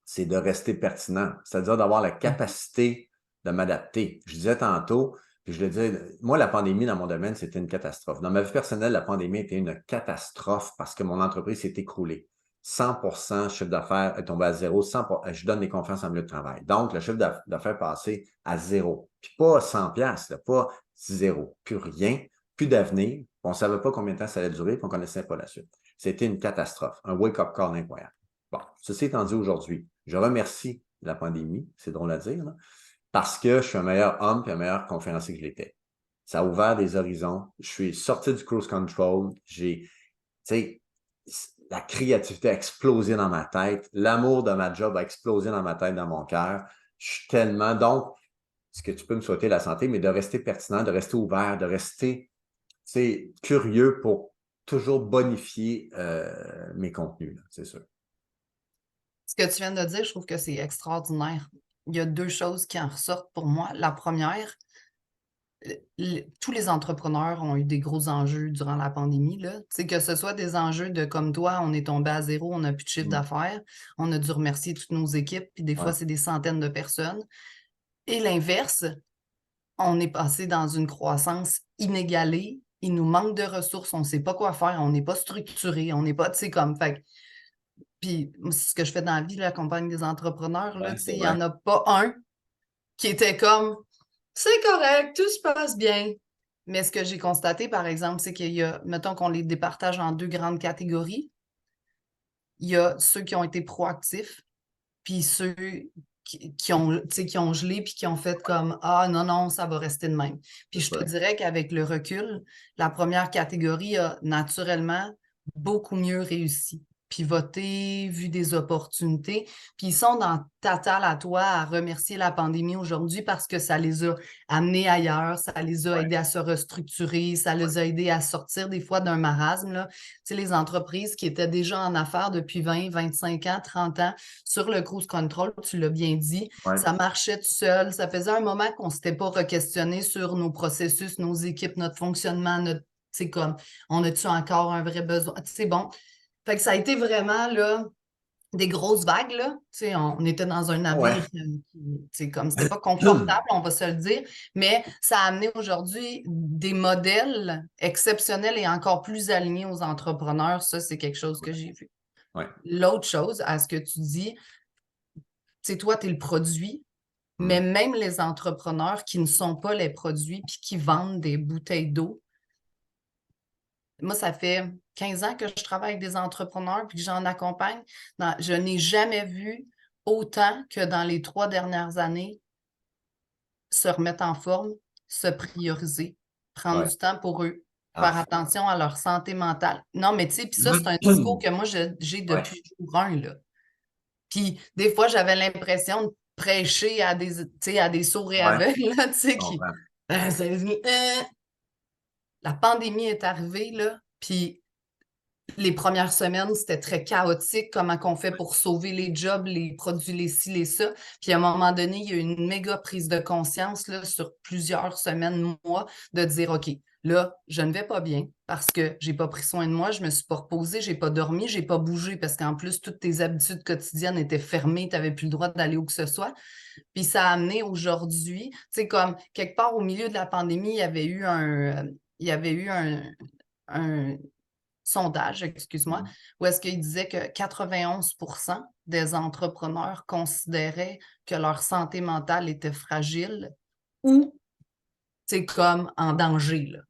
c'est de rester pertinent, c'est-à-dire d'avoir la capacité de m'adapter. Je disais tantôt, puis je le disais, moi, la pandémie dans mon domaine, c'était une catastrophe. Dans ma vie personnelle, la pandémie était une catastrophe parce que mon entreprise s'est écroulée. 100% chiffre d'affaires est tombé à zéro. Je donne des conférences en milieu de travail. Donc, le chiffre d'affaires est passé à zéro. Puis pas 100 piastres, pas zéro. Plus rien, plus d'avenir. On ne savait pas combien de temps ça allait durer, puis on ne connaissait pas la suite. C'était une catastrophe, un wake-up call incroyable. Bon, ceci étant dit aujourd'hui, je remercie la pandémie, c'est drôle à dire, là, parce que je suis un meilleur homme et un meilleur conférencier que je l'étais. Ça a ouvert des horizons. Je suis sorti du cruise control. Tu sais, la créativité a explosé dans ma tête. L'amour de ma job a explosé dans ma tête, dans mon cœur. Je suis tellement, donc, ce que tu peux me souhaiter, la santé, mais de rester pertinent, de rester ouvert, de rester, curieux pour toujours bonifier mes contenus, c'est sûr. Ce que tu viens de dire, je trouve que c'est extraordinaire. il y a deux choses qui en ressortent pour moi. La première, tous les entrepreneurs ont eu des gros enjeux durant la pandémie, là. Tu sais, que ce soit des enjeux de comme toi, on est tombé à zéro, on n'a plus de chiffre Mm. d'affaires, on a dû remercier toutes nos équipes, puis des Ouais, fois, c'est des centaines de personnes. Et l'inverse, on est passé dans une croissance inégalée, il nous manque de ressources, on ne sait pas quoi faire, on n'est pas structuré, on n'est pas, tu sais, comme, fait puis c'est ce que je fais dans la vie, j'accompagne des entrepreneurs, là, ouais, tu sais, c'est il n'y vrai. en a pas un qui était comme c'est correct, tout se passe bien. Mais ce que j'ai constaté, par exemple, c'est qu'il y a, mettons qu'on les départage en deux grandes catégories. Il y a ceux qui ont été proactifs, puis ceux qui ont, tu sais, qui ont gelé, puis qui ont fait comme ah non, non, ça va rester de même. Puis C'est je te ça. dirais qu'avec le recul, la première catégorie a naturellement beaucoup mieux réussi. Pivoté, vu des opportunités, puis ils sont dans ta table à toi à remercier la pandémie aujourd'hui parce que ça les a amenés ailleurs, ça les a Ouais, aidés à se restructurer, ça les a aidés à sortir des fois d'un marasme, là. Tu sais, les entreprises qui étaient déjà en affaires depuis 20, 25 ans, 30 ans, sur le cruise control, tu l'as bien dit, ouais, ça marchait tout seul. Ça faisait un moment qu'on ne s'était pas re-questionné sur nos processus, nos équipes, notre fonctionnement, notre, tu sais, comme, on a-tu encore un vrai besoin? Tu sais, bon. Fait que ça a été vraiment, là, des grosses vagues, là. Tu sais, on était dans un navire ouais. tu sais, comme c'était pas confortable, on va se le dire, mais ça a amené aujourd'hui des modèles exceptionnels et encore plus alignés aux entrepreneurs. Ça, c'est quelque chose que j'ai vu. Ouais. L'autre chose, à ce que tu dis, tu sais, toi, tu es le produit, mais Mm. même les entrepreneurs qui ne sont pas les produits puis qui vendent des bouteilles d'eau, moi, ça fait 15 ans que je travaille avec des entrepreneurs puis que j'en accompagne. Je n'ai jamais vu autant que dans les 3 dernières années se remettre en forme, se prioriser, prendre Ouais. du temps pour eux, Ah, faire attention à leur santé mentale. Non, mais tu sais, puis ça, c'est un discours ouais, que moi, j'ai depuis jour 1, là. Puis des fois, j'avais l'impression de prêcher à des, tu sais, à des sourds et ouais, aveugles, là, tu je sais, qui... comprends. La pandémie est arrivée, là, puis les premières semaines, c'était très chaotique, comment qu'on fait pour sauver les jobs, les produits, les ci, les ça. Puis à un moment donné, il y a eu une méga prise de conscience là, sur plusieurs semaines, mois, de dire, OK, là, je ne vais pas bien parce que j'ai pas pris soin de moi, je me suis pas reposée, j'ai pas dormi, j'ai pas bougé parce qu'en plus, toutes tes habitudes quotidiennes étaient fermées, tu n'avais plus le droit d'aller où que ce soit. Puis ça a amené aujourd'hui, tu sais, comme quelque part au milieu de la pandémie, il y avait eu un sondage, excuse-moi, Mm. où est-ce qu'il disait que 91% des entrepreneurs considéraient que leur santé mentale était fragile ou, c'est comme en danger, là.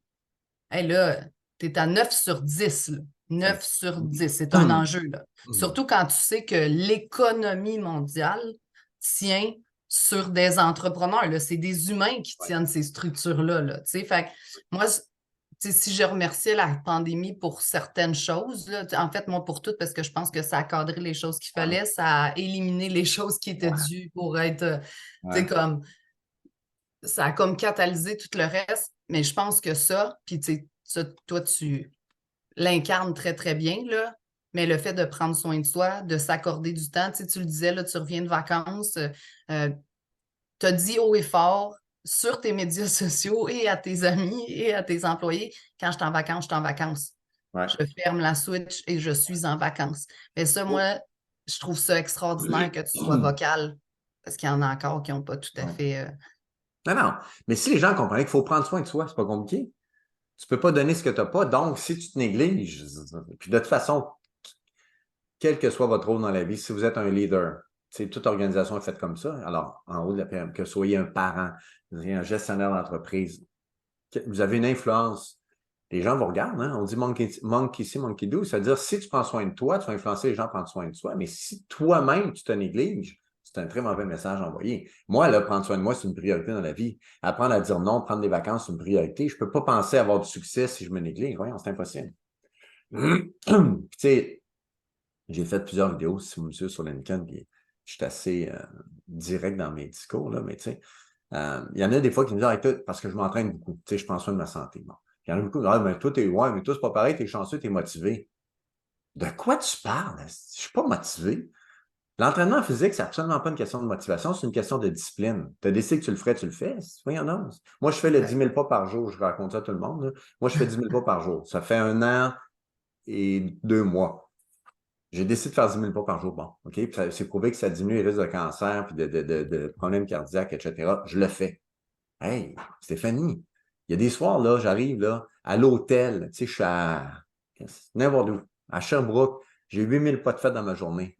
Hey, là, t'es à 9 sur 10, là. Ouais. 9 sur 10, c'est un enjeu, là. Mm. Surtout quand tu sais que l'économie mondiale tient sur des entrepreneurs, là. C'est des humains qui Ouais. tiennent ces structures-là, là. Tu sais, fait que moi, tu sais, si je remerciais la pandémie pour certaines choses, là, en fait, moi pour toutes, parce que je pense que ça a cadré les choses qu'il Ouais. fallait, ça a éliminé les choses qui étaient Ouais. dues pour être, tu sais, Ouais. comme, ça a comme catalysé tout le reste, mais je pense que ça, puis tu sais, toi, tu l'incarnes très, très bien, là, mais le fait de prendre soin de soi, de s'accorder du temps, tu sais, tu le disais, là, tu reviens de vacances, tu as dit haut et fort sur tes médias sociaux et à tes amis et à tes employés, quand je suis en vacances, je suis en vacances. Ouais. Je ferme la switch et je suis en vacances. Mais ça, moi, je trouve ça extraordinaire que tu sois vocal, parce qu'il y en a encore qui n'ont pas tout à Ouais. fait. Non, non. Mais si les gens comprenaient qu'il faut prendre soin de soi, c'est pas compliqué. Tu peux pas donner ce que tu n'as pas. Donc, si tu te négliges, puis de toute façon, quel que soit votre rôle dans la vie, si vous êtes un leader, toute organisation est faite comme ça. Alors, en haut de la pyramide, que vous soyez un parent, un gestionnaire d'entreprise, vous avez une influence. Les gens vous regardent, hein? On dit monkey see, monkey do. C'est-à-dire, si tu prends soin de toi, tu vas influencer les gens à prendre soin de toi. Mais si toi-même, tu te négliges, c'est un très mauvais message envoyé. Moi, là, prendre soin de moi, c'est une priorité dans la vie. Apprendre à dire non, prendre des vacances, c'est une priorité. Je ne peux pas penser avoir du succès si je me néglige. Voyons, c'est impossible. Tu sais, j'ai fait plusieurs vidéos, si monsieur, sur LinkedIn, puis je suis assez direct dans mes discours, là, mais tu sais, il y en a des fois qui me disent, ah, parce que je m'entraîne beaucoup, tu sais, je prends soin de ma santé. Bon. Il y en a beaucoup qui disent, ah, mais toi, ouais, mais toi, c'est pas pareil, t'es chanceux, t'es motivé. De quoi tu parles? Je suis pas motivé. L'entraînement physique, c'est absolument pas une question de motivation, c'est une question de discipline. Tu as décidé que tu le ferais, tu le fais. Voyons donc. Moi, je fais le 10 000 pas par jour. Je raconte ça à tout le monde, là. Moi, je fais 10 000 pas par jour. Ça fait 1 an et 2 mois. J'ai décidé de faire 10 000 pas par jour. Bon, OK? Puis c'est prouvé que ça diminue les risques de cancer, puis de problèmes cardiaques, etc. Je le fais. Hey, Stéphanie, il y a des soirs, là, j'arrive là, à l'hôtel, tu sais, je suis à n'importe où, à Sherbrooke, j'ai 8 000 pas de fait dans ma journée.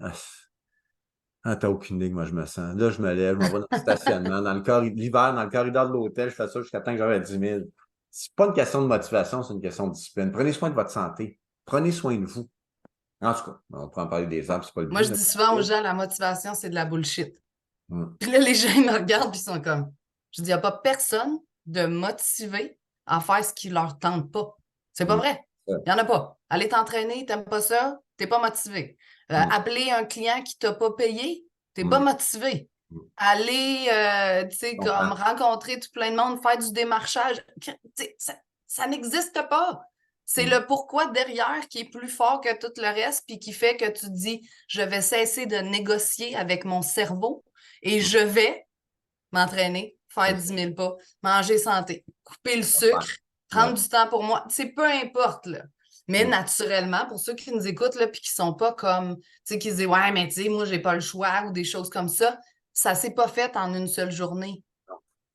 T'as aucune idée que moi je me sens. Là, je me lève, je m'en vais dans le stationnement, l'hiver, dans le corridor de l'hôtel, je fais ça jusqu'à temps que j'arrive à 10 000. C'est pas une question de motivation, c'est une question de discipline. Prenez soin de votre santé. Prenez soin de vous. En tout cas, on peut en parler des arbres, c'est pas le Moi, but. je dis souvent aux gens, la motivation, c'est de la bullshit. Hum. Puis là, les gens, ils me regardent, puis ils sont comme... Je dis, il n'y a pas personne de motivé à faire ce qui leur tente pas. C'est pas vrai. Il n'y en a pas. Aller t'entraîner, t'aimes pas ça, t'es pas motivé. Appeler un client qui t'a pas payé, t'es pas motivé. Aller, tu sais, comme rencontrer tout plein de monde, faire du démarchage, ça n'existe pas. C'est le pourquoi derrière qui est plus fort que tout le reste, puis qui fait que tu te dis, je vais cesser de négocier avec mon cerveau et je vais m'entraîner, faire 10 000 pas, manger santé, couper le sucre, prendre du temps pour moi. C'est peu importe, là. Mais naturellement, pour ceux qui nous écoutent, là, puis qui sont pas comme, tu sais, qui se disent, ouais, mais tu sais, moi, j'ai pas le choix ou des choses comme ça s'est pas fait en une seule journée.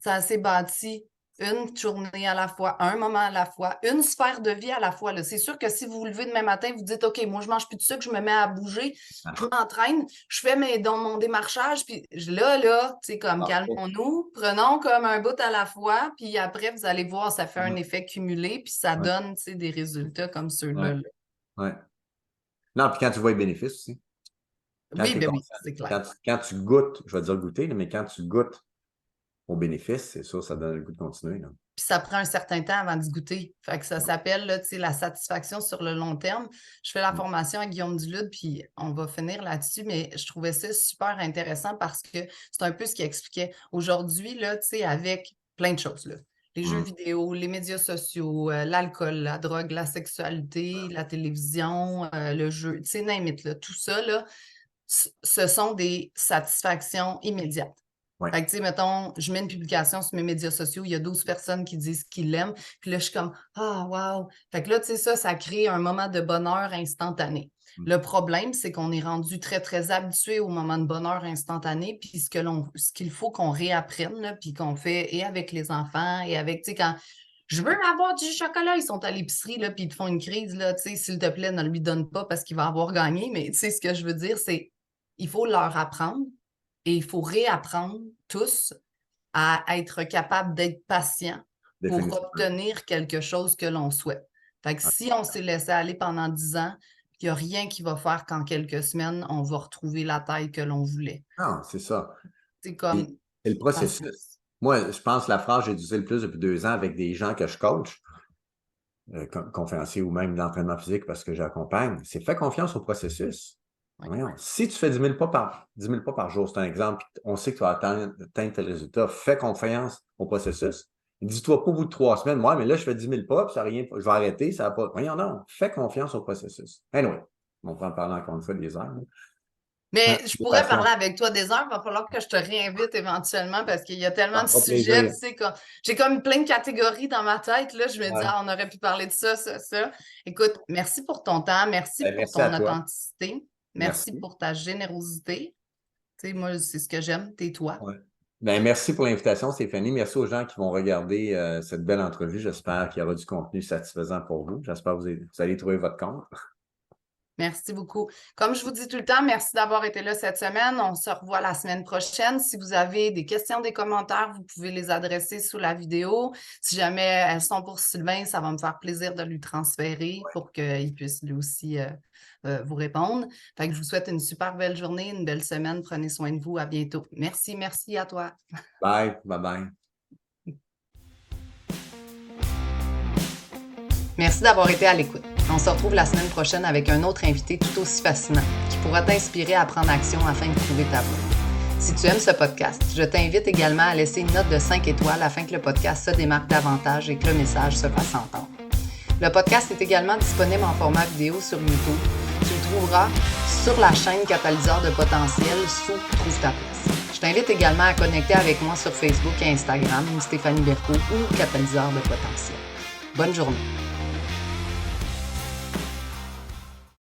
Ça s'est bâti une journée à la fois, un moment à la fois, une sphère de vie à la fois. Là. C'est sûr que si vous vous levez demain matin, vous dites, OK, moi, je mange plus de sucre, je me mets à bouger, je m'entraîne, je fais mon démarchage, puis là, tu sais, comme calmons-nous, prenons comme un bout à la fois, puis après, vous allez voir, ça fait un effet cumulé, puis ça donne, tu sais, des résultats comme ceux-là. Ouais. Non, puis quand tu vois les bénéfices aussi. Oui, c'est clair. Quand tu goûtes, je vais dire goûter, mais quand tu goûtes aux bénéfices, c'est sûr, ça donne le goût de continuer. Là. Puis ça prend un certain temps avant d'y goûter. Fait que ça s'appelle là, la satisfaction sur le long terme. Je fais la formation à Guillaume Dulude, puis on va finir là-dessus, mais je trouvais ça super intéressant parce que c'est un peu ce qu'il expliquait. Aujourd'hui, là, avec plein de choses, là. Les jeux vidéo, les médias sociaux, l'alcool, la drogue, la sexualité, la télévision, le jeu, tu sais, name it, là, tout ça, là, ce sont des satisfactions immédiates. Fait que, tu sais, mettons, je mets une publication sur mes médias sociaux, il y a 12 personnes qui disent qu'ils l'aiment, puis là, je suis comme, ah, wow! Fait que là, tu sais, ça crée un moment de bonheur instantané. Le problème, c'est qu'on est rendu très, très habitué au moment de bonheur instantané, puis ce qu'il faut qu'on réapprenne, là, puis qu'on fait, et avec les enfants, et avec, tu sais, quand je veux avoir du chocolat, ils sont à l'épicerie, là, puis ils te font une crise, là, tu sais, s'il te plaît, ne lui donne pas parce qu'il va avoir gagné, mais tu sais, ce que je veux dire, c'est il faut leur apprendre. Et il faut réapprendre tous à être capable d'être patient pour obtenir quelque chose que l'on souhaite. Fait que si on s'est laissé aller pendant 10 ans, il n'y a rien qui va faire qu'en quelques semaines, on va retrouver la taille que l'on voulait. Non, c'est ça. C'est comme... Et le processus. Moi, je pense que la phrase que j'ai utilisée le plus depuis 2 ans avec des gens que je coach, conférenciers ou même d'entraînement physique parce que j'accompagne, c'est fais confiance au processus. Si tu fais 10 000 pas par jour, c'est un exemple, on sait que tu vas atteindre tel résultat, fais confiance au processus. Dis-toi pas au bout de 3 semaines, ouais, mais là, je fais 10 000 pas, puis ça rien, je vais arrêter, ça va pas. Voyons, non, fais confiance au processus. Anyway, on va en parler encore une fois des heures. Mais je pourrais parler avec toi des heures, il va falloir que je te réinvite éventuellement parce qu'il y a tellement de sujets, tu sais, j'ai comme plein de catégories dans ma tête, là, je me dis, on aurait pu parler de ça. Écoute, merci pour ton temps, merci pour ton authenticité. Merci pour ta générosité. Tu sais, moi, c'est ce que j'aime, t'es toi. Ouais. Ben, merci pour l'invitation, Stéphanie. Merci aux gens qui vont regarder cette belle entrevue. J'espère qu'il y aura du contenu satisfaisant pour vous. J'espère que vous allez trouver votre compte. Merci beaucoup. Comme je vous dis tout le temps, merci d'avoir été là cette semaine. On se revoit la semaine prochaine. Si vous avez des questions, des commentaires, vous pouvez les adresser sous la vidéo. Si jamais elles sont pour Sylvain, ça va me faire plaisir de lui transférer pour qu'il puisse lui aussi vous répondre. Fait que je vous souhaite une super belle journée, une belle semaine. Prenez soin de vous. À bientôt. Merci à toi. Bye. Bye. Merci d'avoir été à l'écoute. On se retrouve la semaine prochaine avec un autre invité tout aussi fascinant qui pourra t'inspirer à prendre action afin de trouver ta voie. Si tu aimes ce podcast, je t'invite également à laisser une note de 5 étoiles afin que le podcast se démarque davantage et que le message se fasse entendre. Le podcast est également disponible en format vidéo sur YouTube. Tu le trouves retrouveras sur la chaîne Catalyseur de potentiel sous Trouve ta place. Je t'invite également à connecter avec moi sur Facebook et Instagram, Stéphanie Berthaud ou Catalyseur de potentiel. Bonne journée.